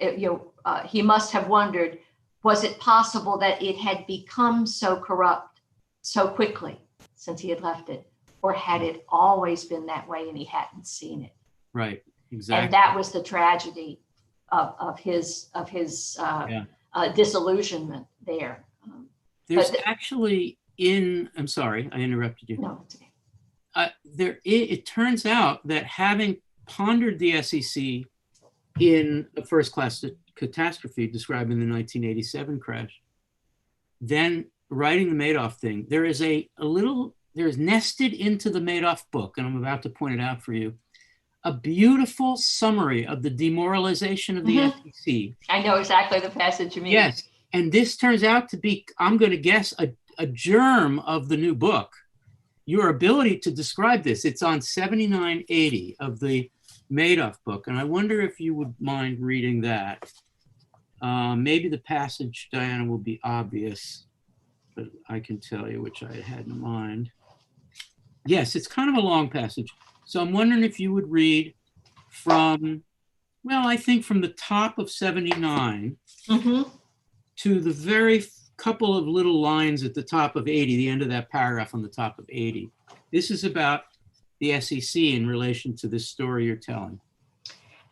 B: he must have wondered, was it possible that it had become so corrupt so quickly since he had left it, or had it always been that way and he hadn't seen it?
A: Right, exactly.
B: And that was the tragedy of his disillusionment there.
A: There's actually I'm sorry, I interrupted you.
B: No, it's okay.
A: It turns out that having pondered the SEC in A First-Class Catastrophe, describing the 1987 crash, then writing the Madoff thing, there is nested into the Madoff book, and I'm about to point it out for you, a beautiful summary of the demoralization of the SEC.
B: I know exactly the passage you mean.
A: Yes, and this turns out to be, I'm going to guess, a germ of the new book. Your ability to describe this, it's on 7980 of the Madoff book, and I wonder if you would mind reading that. Maybe the passage, Diana, will be obvious, but I can tell you which I had in mind. Yes, it's kind of a long passage. So I'm wondering if you would read from, I think from the top of 79 to the very couple of little lines at the top of 80, the end of that paragraph on the top of 80. This is about the SEC in relation to this story you're telling.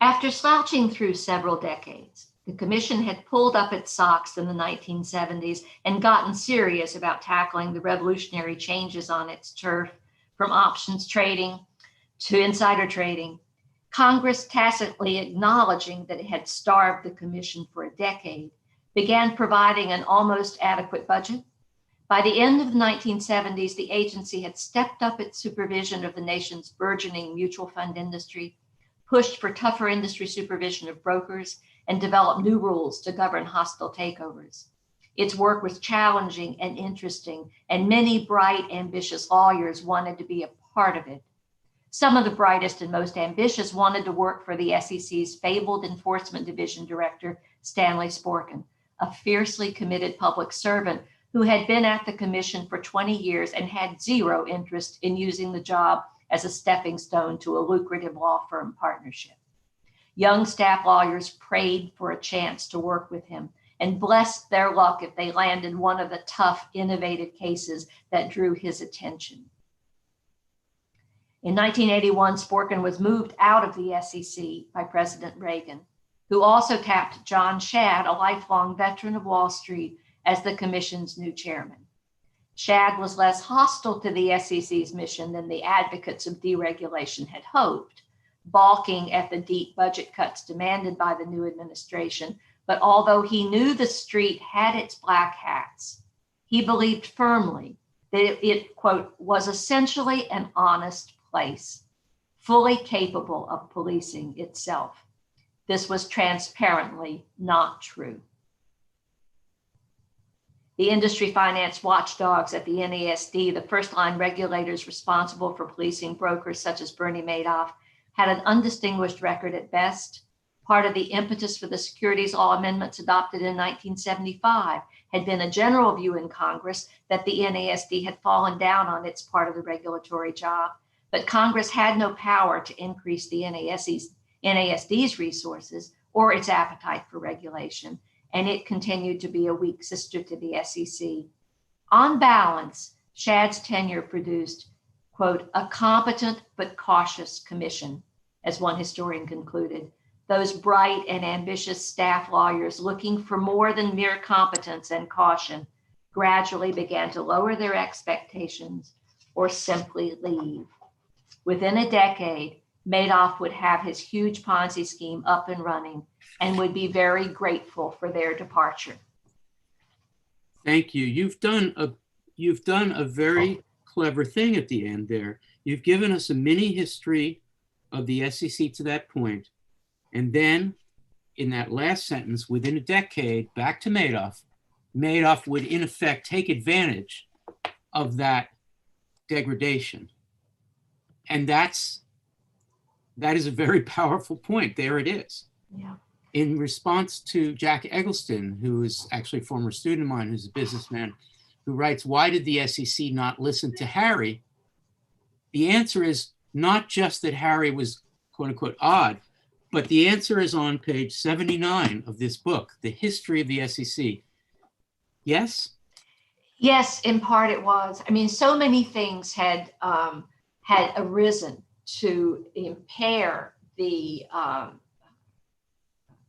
B: After slouching through several decades, the commission had pulled up its socks in the 1970s and gotten serious about tackling the revolutionary changes on its turf, from options trading to insider trading. Congress, tacitly acknowledging that it had starved the commission for a decade, began providing an almost adequate budget, By the end of the 1970s, the agency had stepped up its supervision of the nation's burgeoning mutual fund industry, pushed for tougher industry supervision of brokers, and developed new rules to govern hostile takeovers. Its work was challenging and interesting, and many bright, ambitious lawyers wanted to be a part of it. Some of the brightest and most ambitious wanted to work for the SEC's fabled Enforcement Division Director, Stanley Sporkin, a fiercely committed public servant who had been at the commission for 20 years and had zero interest in using the job as a stepping stone to a lucrative law firm partnership. Young staff lawyers prayed for a chance to work with him and blessed their luck if they landed one of the tough, innovative cases that drew his attention. In 1981, Sporkin was moved out of the SEC by President Reagan, who also tapped John Shadd, a lifelong veteran of Wall Street, as the commission's new chairman. Shadd was less hostile to the SEC's mission than the advocates of deregulation had hoped, balking at the deep budget cuts demanded by the new administration. But although he knew the street had its black hats, he believed firmly that it, quote, was essentially an honest place, fully capable of policing itself. This was transparently not true. The industry finance watchdogs at the NASD, the first-line regulators responsible for policing brokers such as Bernie Madoff, had an undistinguished record at best. Part of the impetus for the securities law amendments adopted in 1975 had been a general view in Congress that the NASD had fallen down on its part of the regulatory job, but Congress had no power to increase the NASD's resources or its appetite for regulation, and it continued to be a weak sister to the SEC. On balance, Shadd's tenure produced, quote, a competent but cautious commission, as one historian concluded. Those bright and ambitious staff lawyers looking for more than mere competence and caution gradually began to lower their expectations or simply leave. Within a decade, Madoff would have his huge Ponzi scheme up and running and would be very grateful for their departure.
A: Thank you. You've done a very clever thing at the end there. You've given us a mini history of the SEC to that point. And then in that last sentence, within a decade, back to Madoff, Madoff would in effect take advantage of that degradation. And that is a very powerful point. There it is.
B: Yeah.
A: In response to Jack Eggleston, who is actually a former student of mine, who's a businessman, who writes, why did the SEC not listen to Harry? The answer is not just that Harry was, quote unquote, odd, but the answer is on page 79 of this book, The History of the SEC. Yes?
B: Yes, in part it was. I mean, so many things had arisen to impair the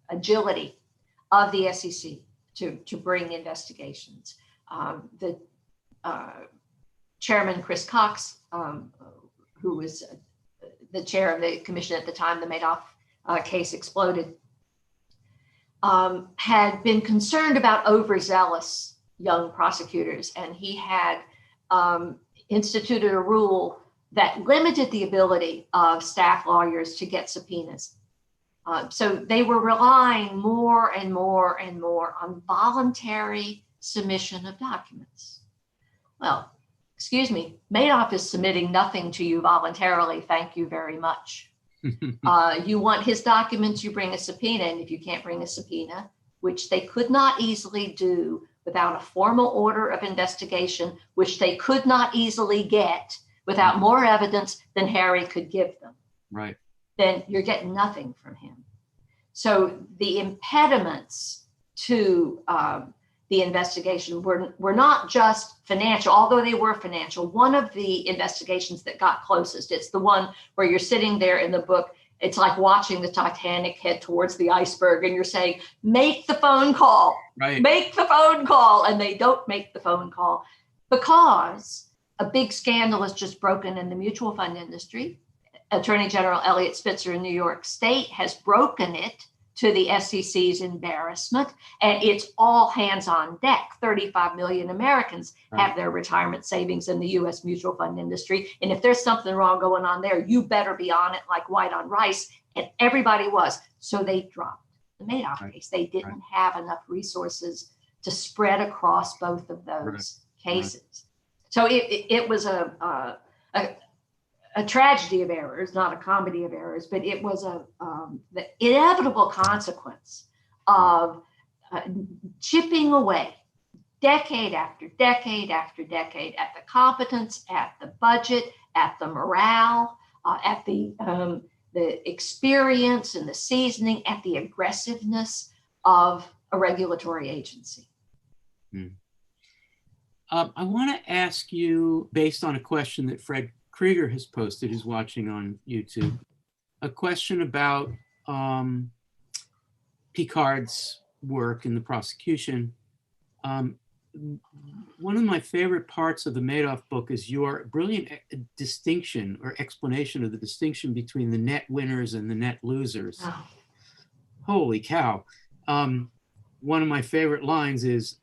B: agility of the SEC to bring investigations. The chairman, Chris Cox, who was the chair of the commission at the time the Madoff case exploded, had been concerned about overzealous young prosecutors, and he had instituted a rule that limited the ability of staff lawyers to get subpoenas. So they were relying more and more and more on voluntary submission of documents. Well, excuse me, Madoff is submitting nothing to you voluntarily. Thank you very much. You want his documents, you bring a subpoena, and if you can't bring a subpoena, which they could not easily do without a formal order of investigation, which they could not easily get without more evidence than Harry could give them,
A: right,
B: then you're getting nothing from him. So the impediments to the investigation were not just financial, although they were financial. One of the investigations that got closest, it's the one where you're sitting there in the book, it's like watching the Titanic head towards the iceberg and you're saying, make the phone call,
A: right,
B: make the phone call. And they don't make the phone call because a big scandal has just broken in the mutual fund industry. Attorney General Elliot Spitzer in New York State has broken it to the SEC's embarrassment, and it's all hands on deck. 35 million Americans have their retirement savings in the US mutual fund industry. And if there's something wrong going on there, you better be on it like white on rice. And everybody was. So they dropped the Madoff case. They didn't have enough resources to spread across both of those cases. So it was a tragedy of errors, not a comedy of errors, but it was the inevitable consequence of chipping away decade after decade after decade at the competence, at the budget, at the morale, at the experience and the seasoning, at the aggressiveness of a regulatory agency.
A: I want to ask you, based on a question that Fred Krieger has posted, who's watching on YouTube, a question about Picard's work in the prosecution. One of my favorite parts of the Madoff book is your brilliant distinction or explanation of the distinction between the net winners and the net losers.
B: Oh.
A: Holy cow. One of my favorite lines is,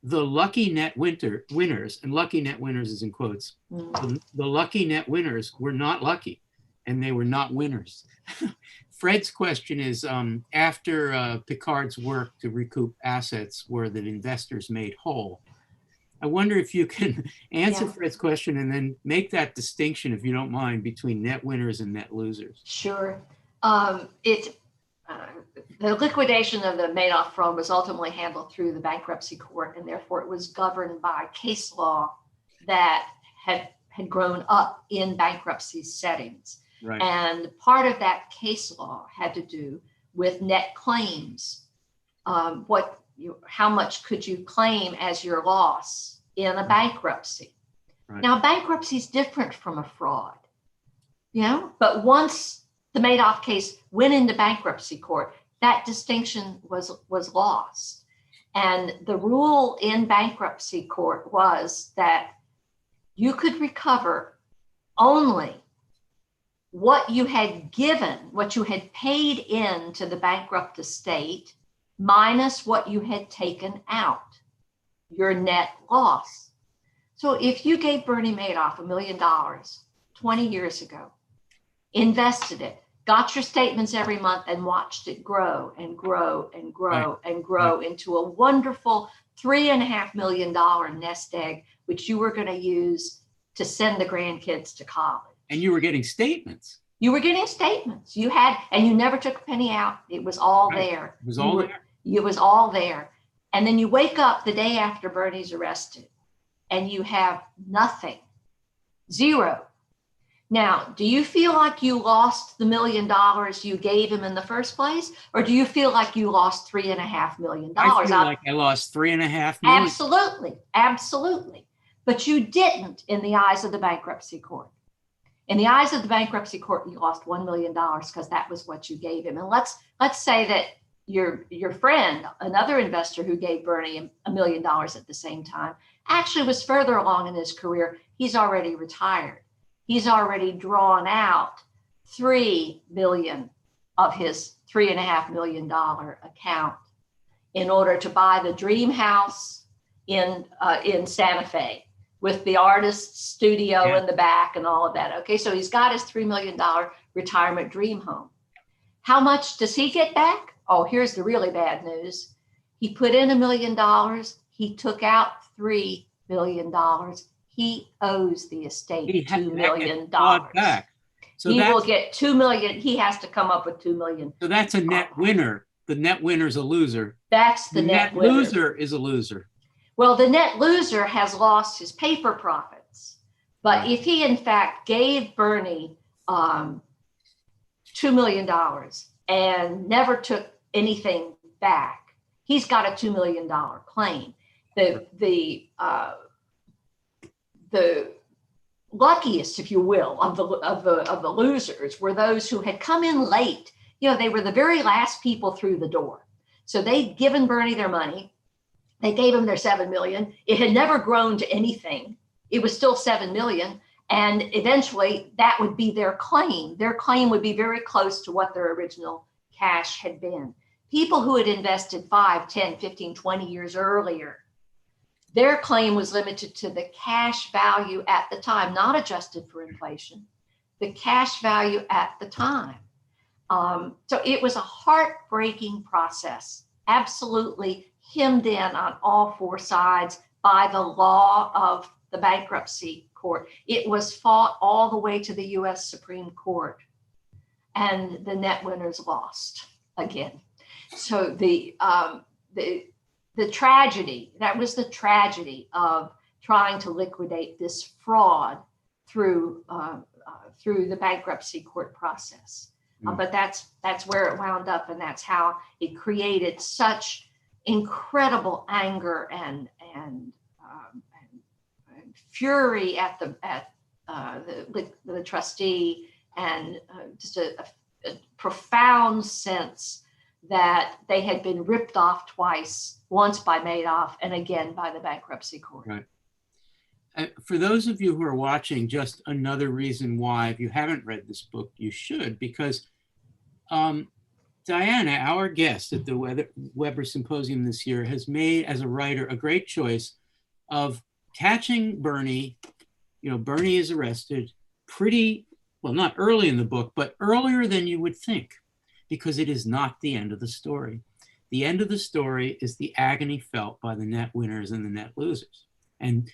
A: the lucky net winners, and lucky net winners is in quotes, the lucky net winners were not lucky, and they were not winners. Fred's question is, after Picard's work to recoup assets were the investors made whole, I wonder if you can answer Fred's question and then make that distinction, if you don't mind, between net winners and net losers.
B: Sure. The liquidation of the Madoff fraud was ultimately handled through the bankruptcy court, and therefore it was governed by case law that had grown up in bankruptcy settings.
A: Right.
B: And part of that case law had to do with net claims. How much could you claim as your loss in a bankruptcy? Right. Now, bankruptcy is different from a fraud, but once the Madoff case went into bankruptcy court, that distinction was lost. And the rule in bankruptcy court was that you could recover only what you had given, what you had paid into the bankrupt estate, minus what you had taken out, your net loss. So if you gave Bernie Madoff $1 million 20 years ago, invested it, got your statements every month, and watched it grow and grow and grow and grow into a wonderful $3.5 million nest egg, which you were going to use to send the grandkids to college.
A: And you were getting statements.
B: You were getting statements. You had, and you never took a penny out. It was all there.
A: It was all there.
B: It was all there. And then you wake up the day after Bernie's arrested and you have nothing, zero. Now, do you feel like you lost the $1 million you gave him in the first place? Or do you feel like you lost $3.5 million?
A: I feel like I lost $3.5 million.
B: Absolutely. Absolutely. But you didn't in the eyes of the bankruptcy court. In the eyes of the bankruptcy court, you lost $1 million because that was what you gave him. And let's say that your friend, another investor who gave Bernie $1 million at the same time, actually was further along in his career. He's already retired. He's already drawn out $3 million of his $3.5 million account in order to buy the dream house in Santa Fe with the artist's studio in the back and all of that. Okay, so he's got his $3 million retirement dream home. How much does he get back? Oh, here's the really bad news. He put in $1 million. He took out $3 million. He owes the estate $2 million.
A: Back. So
B: he will get $2 million. He has to come up with $2 million.
A: So that's a net winner. The net winner is a loser.
B: That's the net winner.
A: Loser is a loser.
B: Well, the net loser has lost his paper profits. But if he, in fact, gave Bernie $2 million and never took anything back, he's got a $2 million claim. The luckiest, if you will, of the losers were those who had come in late. They were the very last people through the door. So they'd given Bernie their money. They gave him their $7 million. It had never grown to anything. It was still $7 million. And eventually that would be their claim. Their claim would be very close to what their original cash had been. people who had invested 5, 10, 15, 20 years earlier, their claim was limited to the cash value at the time, not adjusted for inflation, the cash value at the time. So it was a heartbreaking process, absolutely hemmed in on all four sides by the law of the bankruptcy court. It was fought all the way to the US Supreme Court, and the net winners lost again. So the tragedy, that was the tragedy of trying to liquidate this fraud through the bankruptcy court process. But that's where it wound up, and that's how it created such incredible anger and fury at the trustee, and just a profound sense that they had been ripped off twice, once by Madoff and again by the bankruptcy court.
A: Right. For those of you who are watching, just another reason why, if you haven't read this book, you should, because Diana, our guest at the Weber Symposium this year, has made, as a writer, a great choice of catching Bernie. You know, Bernie is arrested pretty, well, not early in the book, but earlier than you would think, because it is not the end of the story. The end of the story is the agony felt by the net winners and the net losers. And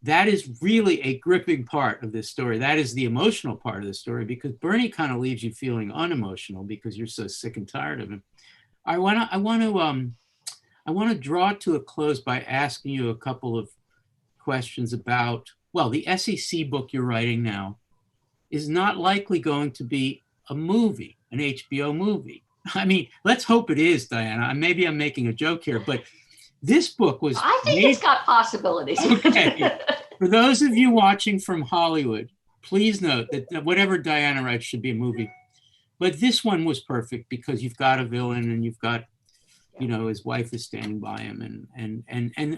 A: that is really a gripping part of this story. That is the emotional part of the story, because Bernie kind of leaves you feeling unemotional because you're so sick and tired of him. I want to draw it to a close by asking you a couple of questions about, well, the SEC book you're writing now is not likely going to be a movie, an HBO movie. I mean, let's hope it is, Diana. Maybe I'm making a joke here, but this book was
B: I think it's got possibilities.
A: Okay. For those of you watching from Hollywood, please note that whatever Diana writes should be a movie. But this one was perfect because you've got a villain and you've got, you know, his wife is standing by him,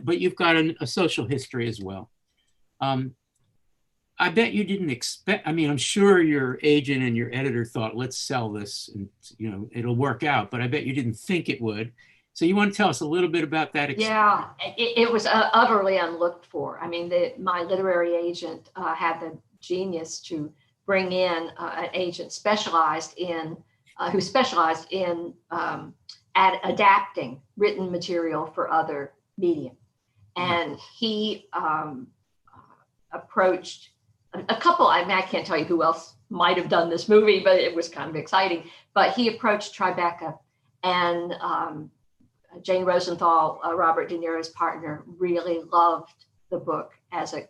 A: but you've got a social history as well. I bet you didn't expect, I mean, I'm sure your agent and your editor thought, let's sell this and, you know, it'll work out, but I bet you didn't think it would. So you want to tell us a little bit about that experience?
B: Yeah, it was utterly unlooked for. I mean, my literary agent had the genius to bring in an agent who specialized in adapting written material for other medium. And he approached a couple, I mean, I can't tell you who else might have done this movie, but it was kind of exciting. But he approached Tribeca, and Jane Rosenthal, Robert De Niro's partner, really loved the book as a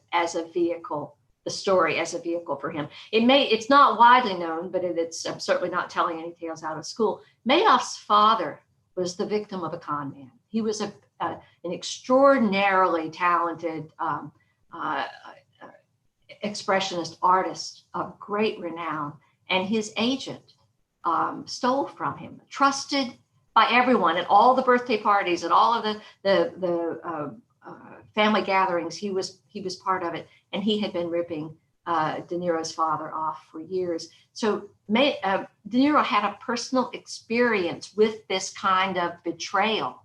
B: vehicle, the story as a vehicle for him. It's not widely known, but I'm certainly not telling any tales out of school. Madoff's father was the victim of a con man. He was an extraordinarily talented expressionist artist of great renown, and his agent stole from him, trusted by everyone at all the birthday parties and all of the family gatherings. He was part of it, and he had been ripping De Niro's father off for years. So De Niro had a personal experience with this kind of betrayal.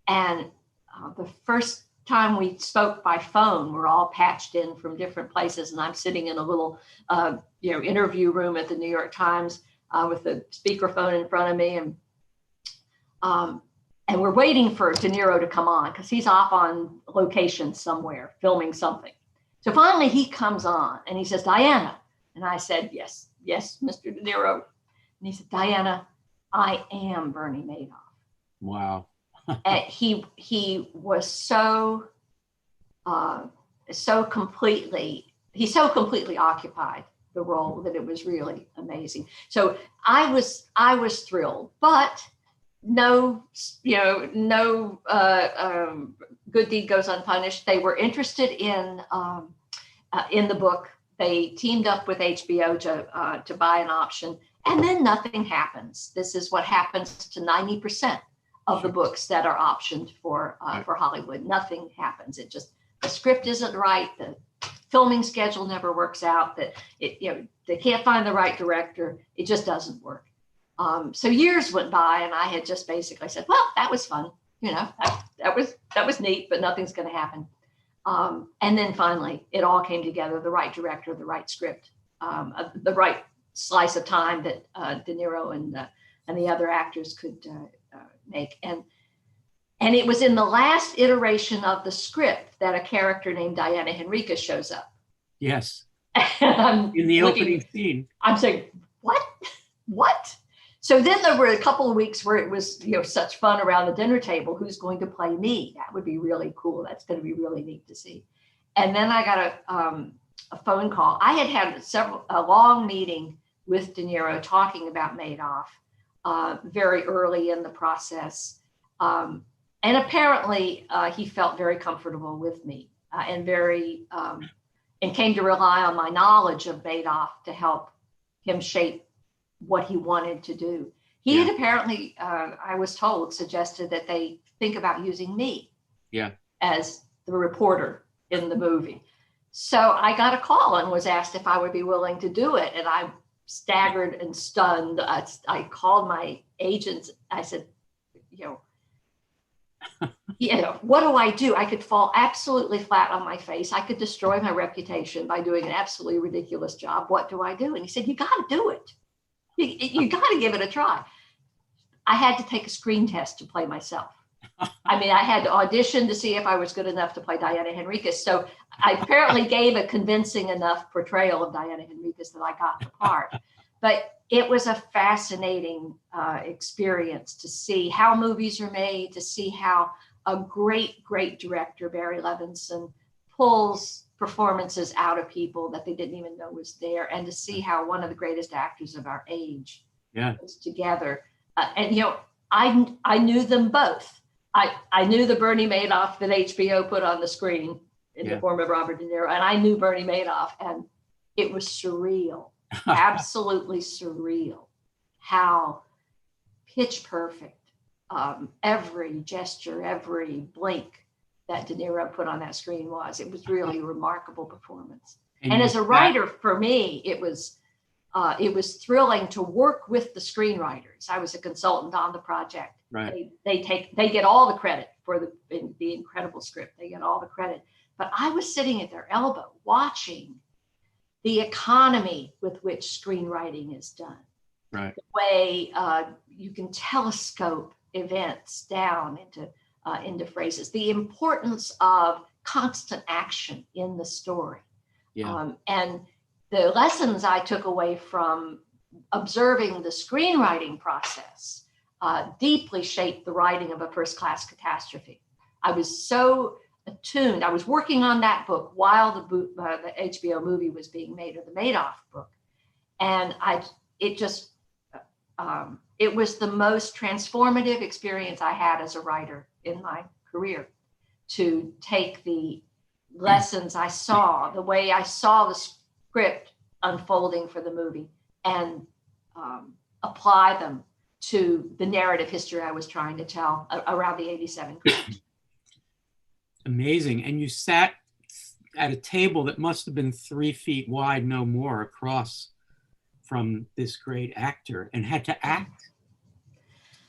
B: And the first time we spoke by phone, we're all patched in from different places, and I'm sitting in a little interview room at the New York Times with the speakerphone in front of me, and we're waiting for De Niro to come on because he's off on location somewhere filming something. So finally he comes on and he says, "Diana," and I said, "Yes, Mr. De Niro." And he said, "Diana, I am Bernie Madoff."
A: Wow.
B: And he was so completely occupied the role that it was really amazing. So I was thrilled, but no good deed goes unpunished. They were interested in the book. They teamed up with HBO to buy an option, and then nothing happens. This is what happens to 90% of the books that are optioned for Hollywood. Nothing happens. It just, the script isn't right. The filming schedule never works out. That they can't find the right director. It just doesn't work. So years went by, and I had just basically said, well, that was fun. That was neat, but nothing's going to happen. And then finally, it all came together, the right director, the right script, the right slice of time that De Niro and the other actors could make. And it was in the last iteration of the script that a character named Diana Henriques shows up.
A: Yes.
B: In
A: the opening scene. I'm
B: saying, what? So then there were a couple of weeks where it was, such fun around the dinner table. Who's going to play me? That would be really cool. That's going to be really neat to see. And then I got a phone call. I had a long meeting with De Niro talking about Madoff very early in the process. And apparently he felt very comfortable with me and came to rely on my knowledge of Madoff to help him shape what he wanted to do. He had apparently, I was told, suggested that they think about using me as the reporter in the movie. So I got a call and was asked if I would be willing to do it. And I staggered and stunned. I called my agents. I said, what do I do? I could fall absolutely flat on my face. I could destroy my reputation by doing an absolutely ridiculous job. What do I do? And he said, you got to do it. You got to give it a try. I had to take a screen test to play myself. I had to audition to see if I was good enough to play Diana Henriques. So I apparently gave a convincing enough portrayal of Diana Henriques that I got the part. But it was a fascinating experience to see how movies are made, to see how a great, great director, Barry Levinson, pulls performances out of people that they didn't even know was there, and to see how one of the greatest actors of our age was together. I knew them both. I knew the Bernie Madoff that HBO put on the screen in the form of Robert De Niro, and I knew Bernie Madoff, and it was surreal, absolutely surreal, how pitch perfect every gesture, every blink that De Niro put on that screen was. It was really a remarkable performance. And as a writer, for me, it was thrilling to work with the screenwriters. I was a consultant on the project.
A: Right.
B: They get all the credit for the incredible script. They get all the credit. But I was sitting at their elbow watching the economy with which screenwriting is done.
A: Right.
B: The way you can telescope events down into phrases, the importance of constant action in the story. And the lessons I took away from observing the screenwriting process deeply shaped the writing of A First-Class Catastrophe. I was so attuned. I was working on that book while the HBO movie was being made, or the Madoff book. And it was the most transformative experience I had as a writer in my career, to take the lessons I saw, the way I saw the script unfolding for the movie, and apply them to the narrative history I was trying to tell around the 87 crash.
A: Amazing. And you sat at a table that must have been 3 feet wide, no more, across from this great actor, and had to act.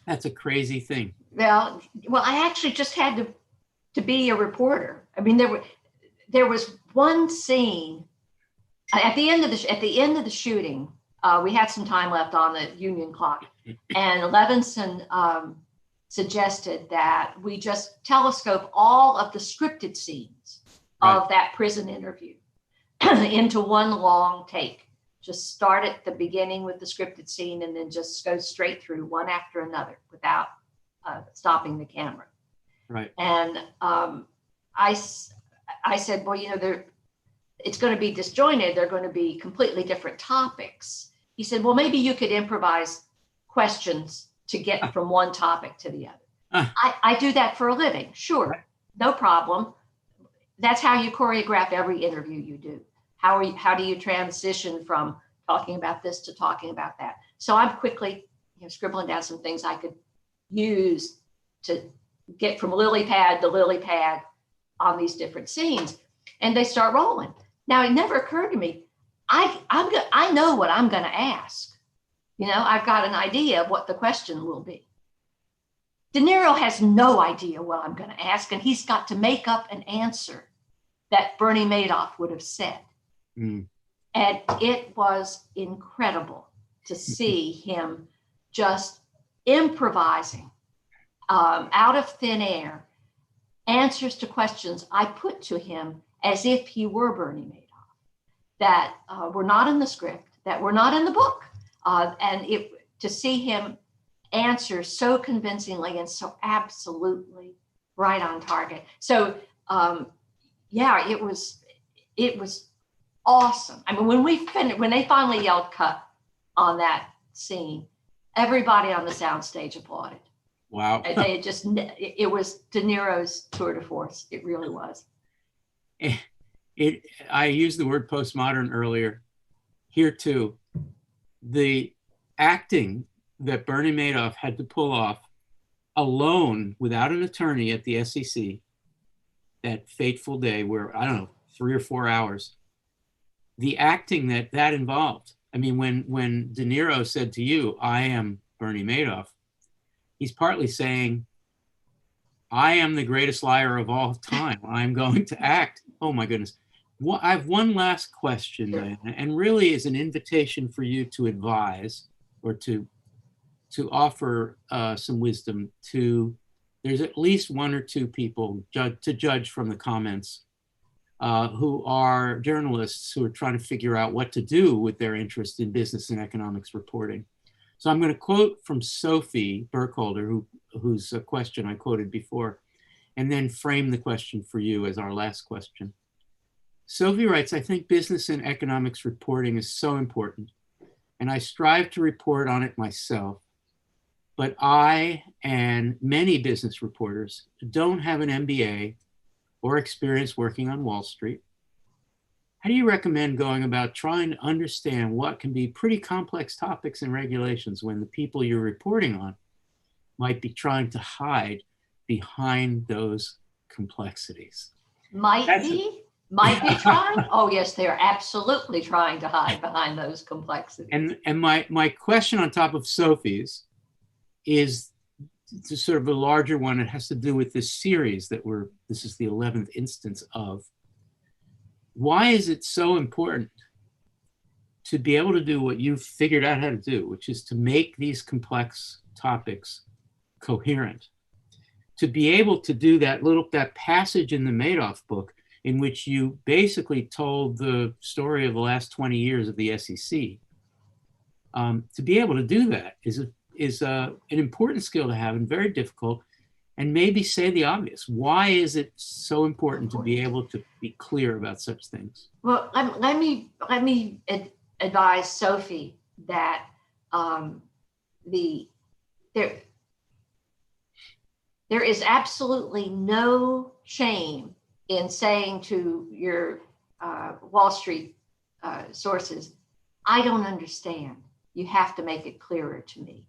A: That's a crazy thing.
B: Well, I actually just had to be a reporter. There was one scene at the end of the shooting. We had some time left on the union clock, and Levinson suggested that we just telescope all of the scripted scenes of that prison interview into one long take. Just start at the beginning with the scripted scene and then just go straight through one after another without stopping the camera.
A: Right.
B: And I said, well, it's going to be disjointed. They're going to be completely different topics. He said, well, maybe you could improvise questions to get from one topic to the other. I do that for a living. Sure. No problem. That's how you choreograph every interview you do. How do you transition from talking about this to talking about that? So I'm quickly scribbling down some things I could use to get from lily pad to lily pad on these different scenes, and they start rolling. Now, it never occurred to me, I know what I'm going to ask. I've got an idea of what the question will be. De Niro has no idea what I'm going to ask, and he's got to make up an answer that Bernie Madoff would have said.
A: Mm.
B: And it was incredible to see him just improvising out of thin air answers to questions I put to him as if he were Bernie Madoff, that were not in the script, that were not in the book. And to see him answer so convincingly and so absolutely right on target. So yeah, it was awesome. I mean, when they finally yelled cut on that scene, everybody on the soundstage applauded.
A: Wow.
B: It was De Niro's tour de force. It really was.
A: I used the word postmodern earlier. Here too, the acting that Bernie Madoff had to pull off alone without an attorney at the SEC that fateful day where, I don't know, 3 or 4 hours, the acting that involved. I mean, when De Niro said to you, I am Bernie Madoff, he's partly saying, I am the greatest liar of all time. I'm going to act. Oh my goodness. Well, I have one last question, Diana, and really is an invitation for you to advise or to offer some wisdom to, there's at least 1 or 2 people to judge from the comments who are journalists who are trying to figure out what to do with their interest in business and economics reporting. So I'm going to quote from Sophie Burkholder, whose question I quoted before, and then frame the question for you as our last question. Sophie writes, I think business and economics reporting is so important, and I strive to report on it myself. But I and many business reporters don't have an MBA or experience working on Wall Street. How do you recommend going about trying to understand what can be pretty complex topics and regulations when the people you're reporting on might be trying to hide behind those complexities?
B: Might be trying. Oh yes, they're absolutely trying to hide behind those complexities.
A: And my question on top of Sophie's is sort of a larger one. It has to do with this series this is the 11th instance of. Why is it so important to be able to do what you've figured out how to do, which is to make these complex topics coherent? To be able to do that passage in the Madoff book in which you basically told the story of the last 20 years of the SEC. To be able to do that is an important skill to have and very difficult. And maybe say the obvious. Why is it so important to be able to be clear about such things?
B: Well, let me advise Sophie that there is absolutely no shame in saying to your Wall Street sources, I don't understand. You have to make it clearer to me.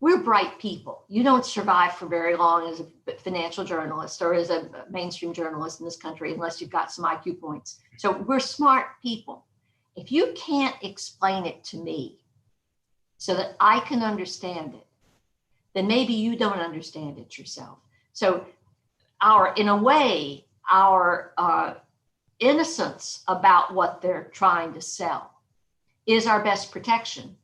B: We're bright people. You don't survive for very long as a financial journalist or as a mainstream journalist in this country unless you've got some IQ points. So we're smart people. If you can't explain it to me so that I can understand it, then maybe you don't understand it yourself. So in a way, our innocence about what they're trying to sell is our best protection.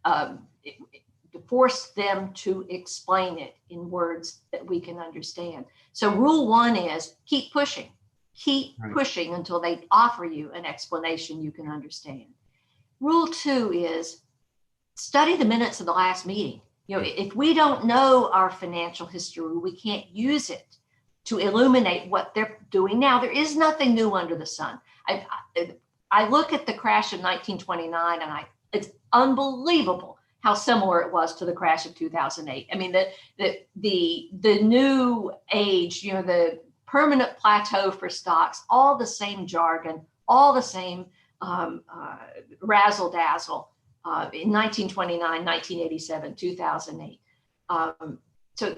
B: To force them to explain it in words that we can understand. So rule 1 is keep pushing. Keep pushing until they offer you an explanation you can understand. Rule 2 is study the minutes of the last meeting. If we don't know our financial history, we can't use it to illuminate what they're doing now. There is nothing new under the sun. I look at the crash of 1929 and it's unbelievable how similar it was to the crash of 2008. I mean, the new age, the permanent plateau for stocks, all the same jargon, all the same razzle dazzle in 1929, 1987, 2008. So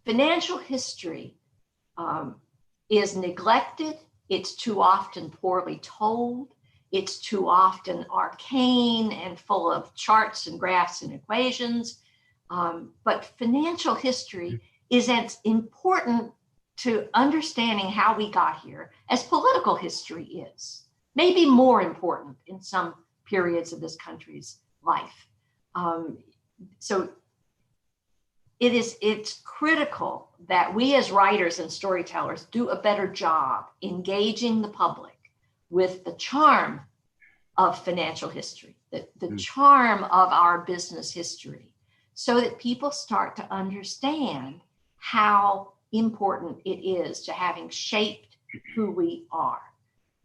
B: financial history is neglected. It's too often poorly told. It's too often arcane and full of charts and graphs and equations. But financial history is as important to understanding how we got here as political history is. Maybe more important in some periods of this country's life. So it's critical that we as writers and storytellers do a better job engaging the public with the charm of financial history, the charm of our business history, so that people start to understand how important it is to having shaped who we are.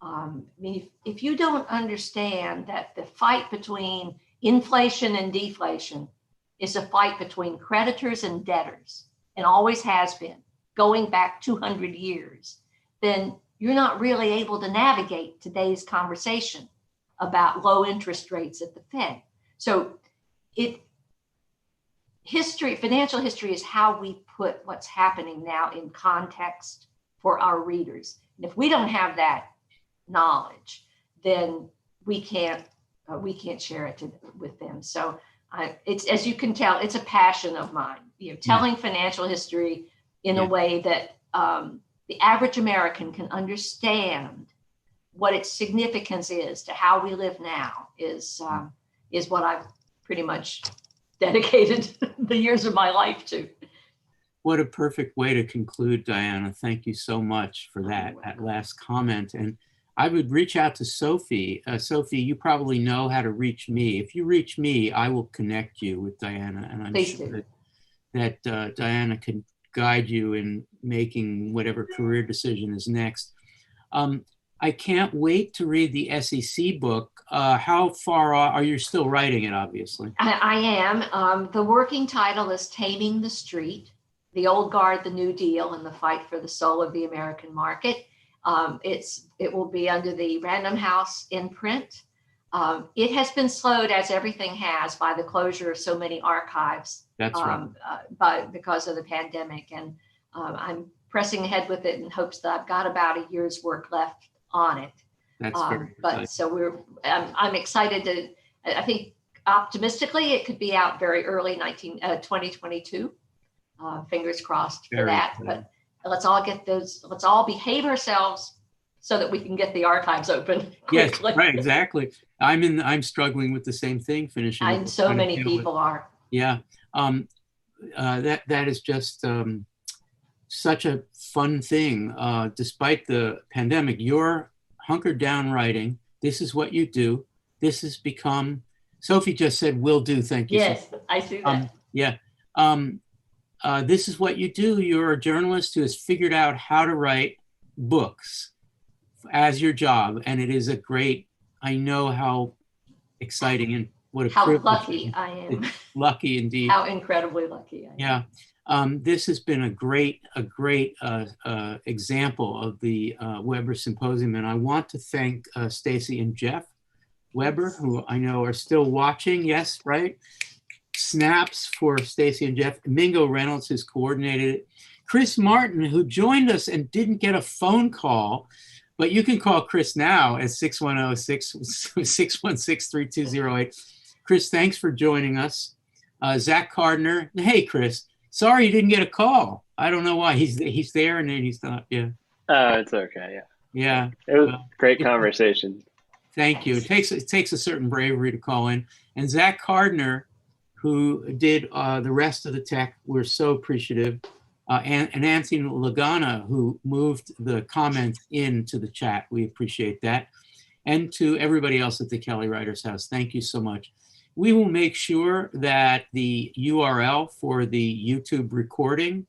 B: I mean, if you don't understand that the fight between inflation and deflation is a fight between creditors and debtors, and always has been, going back 200 years, then you're not really able to navigate today's conversation about low interest rates at the Fed. So financial history is how we put what's happening now in context for our readers. And if we don't have that knowledge, then we can't share it with them. So it's, as you can tell, it's a passion of mine, telling financial history in a way that the average American can understand what its significance is to how we live now is what I've pretty much dedicated the years of my life to.
A: What a perfect way to conclude, Diana. Thank you so much for that last comment. And I would reach out to Sophie. Sophie, you probably know how to reach me. If you reach me, I will connect you with Diana. And I'm sure that Diana can guide you in making whatever career decision is next. I can't wait to read the SEC book. How far are you still writing it, obviously?
B: I am. The working title is Taming the Street, The Old Guard, the New Deal, and the Fight for the Soul of the American Market. It will be under the Random House imprint. It has been slowed, as everything has, by the closure of so many archives.
A: That's right.
B: Because of the pandemic. And I'm pressing ahead with it in hopes that I've got about a year's work left on it.
A: That's very
B: but so I'm excited to, I think optimistically it could be out very early 2022. Fingers crossed for that. But let's all behave ourselves so that we can get the archives open quickly.
A: Yes, right, exactly. I'm struggling with the same thing, finishing.
B: And so many people are.
A: Yeah. That is just such a fun thing. Despite the pandemic, you're hunkered down writing. This is what you do. This has become, Sophie just said, will do. Thank you.
B: Yes, I see that.
A: This is what you do. You're a journalist who has figured out how to write books as your job. And it is I know how exciting and what a privilege.
B: How lucky I am.
A: Lucky indeed.
B: How incredibly lucky I am.
A: Yeah. This has been a great example of the Weber Symposium. And I want to thank Stacy and Jeff Weber, who I know are still watching. Yes, right? Snaps for Stacy and Jeff. Mingo Reynolds, who's coordinated it. Chris Martin, who joined us and didn't get a phone call, but you can call Chris now at 610-616-3208. Chris, thanks for joining us. Zach Cardner. Hey, Chris. Sorry you didn't get a call. I don't know why. He's there and then he's not. Yeah.
E: Oh, it's okay.
A: Yeah.
E: It was a great conversation.
A: Thank you. It takes a certain bravery to call in. And Zach Cardner, who did the rest of the tech, we're so appreciative. And Anthony Lagana, who moved the comments into the chat. We appreciate that. And to everybody else at the Kelly Writers House, thank you so much. We will make sure that the URL for the YouTube recording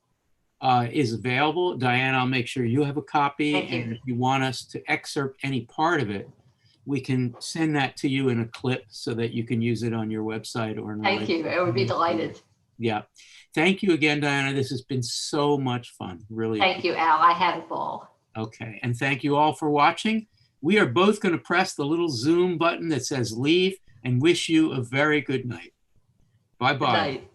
A: is available. Diana, I'll make sure you have a copy. And if you want us to excerpt any part of it, we can send that to you in a clip so that you can use it on your website or.
B: Thank you. I would be delighted.
A: Yeah. Thank you again, Diana. This has been so much fun. Really.
B: Thank you, Al. I had a ball.
A: Okay. And thank you all for watching. We are both going to press the little Zoom button that says leave and wish you a very good night. Bye-bye.
B: Good night.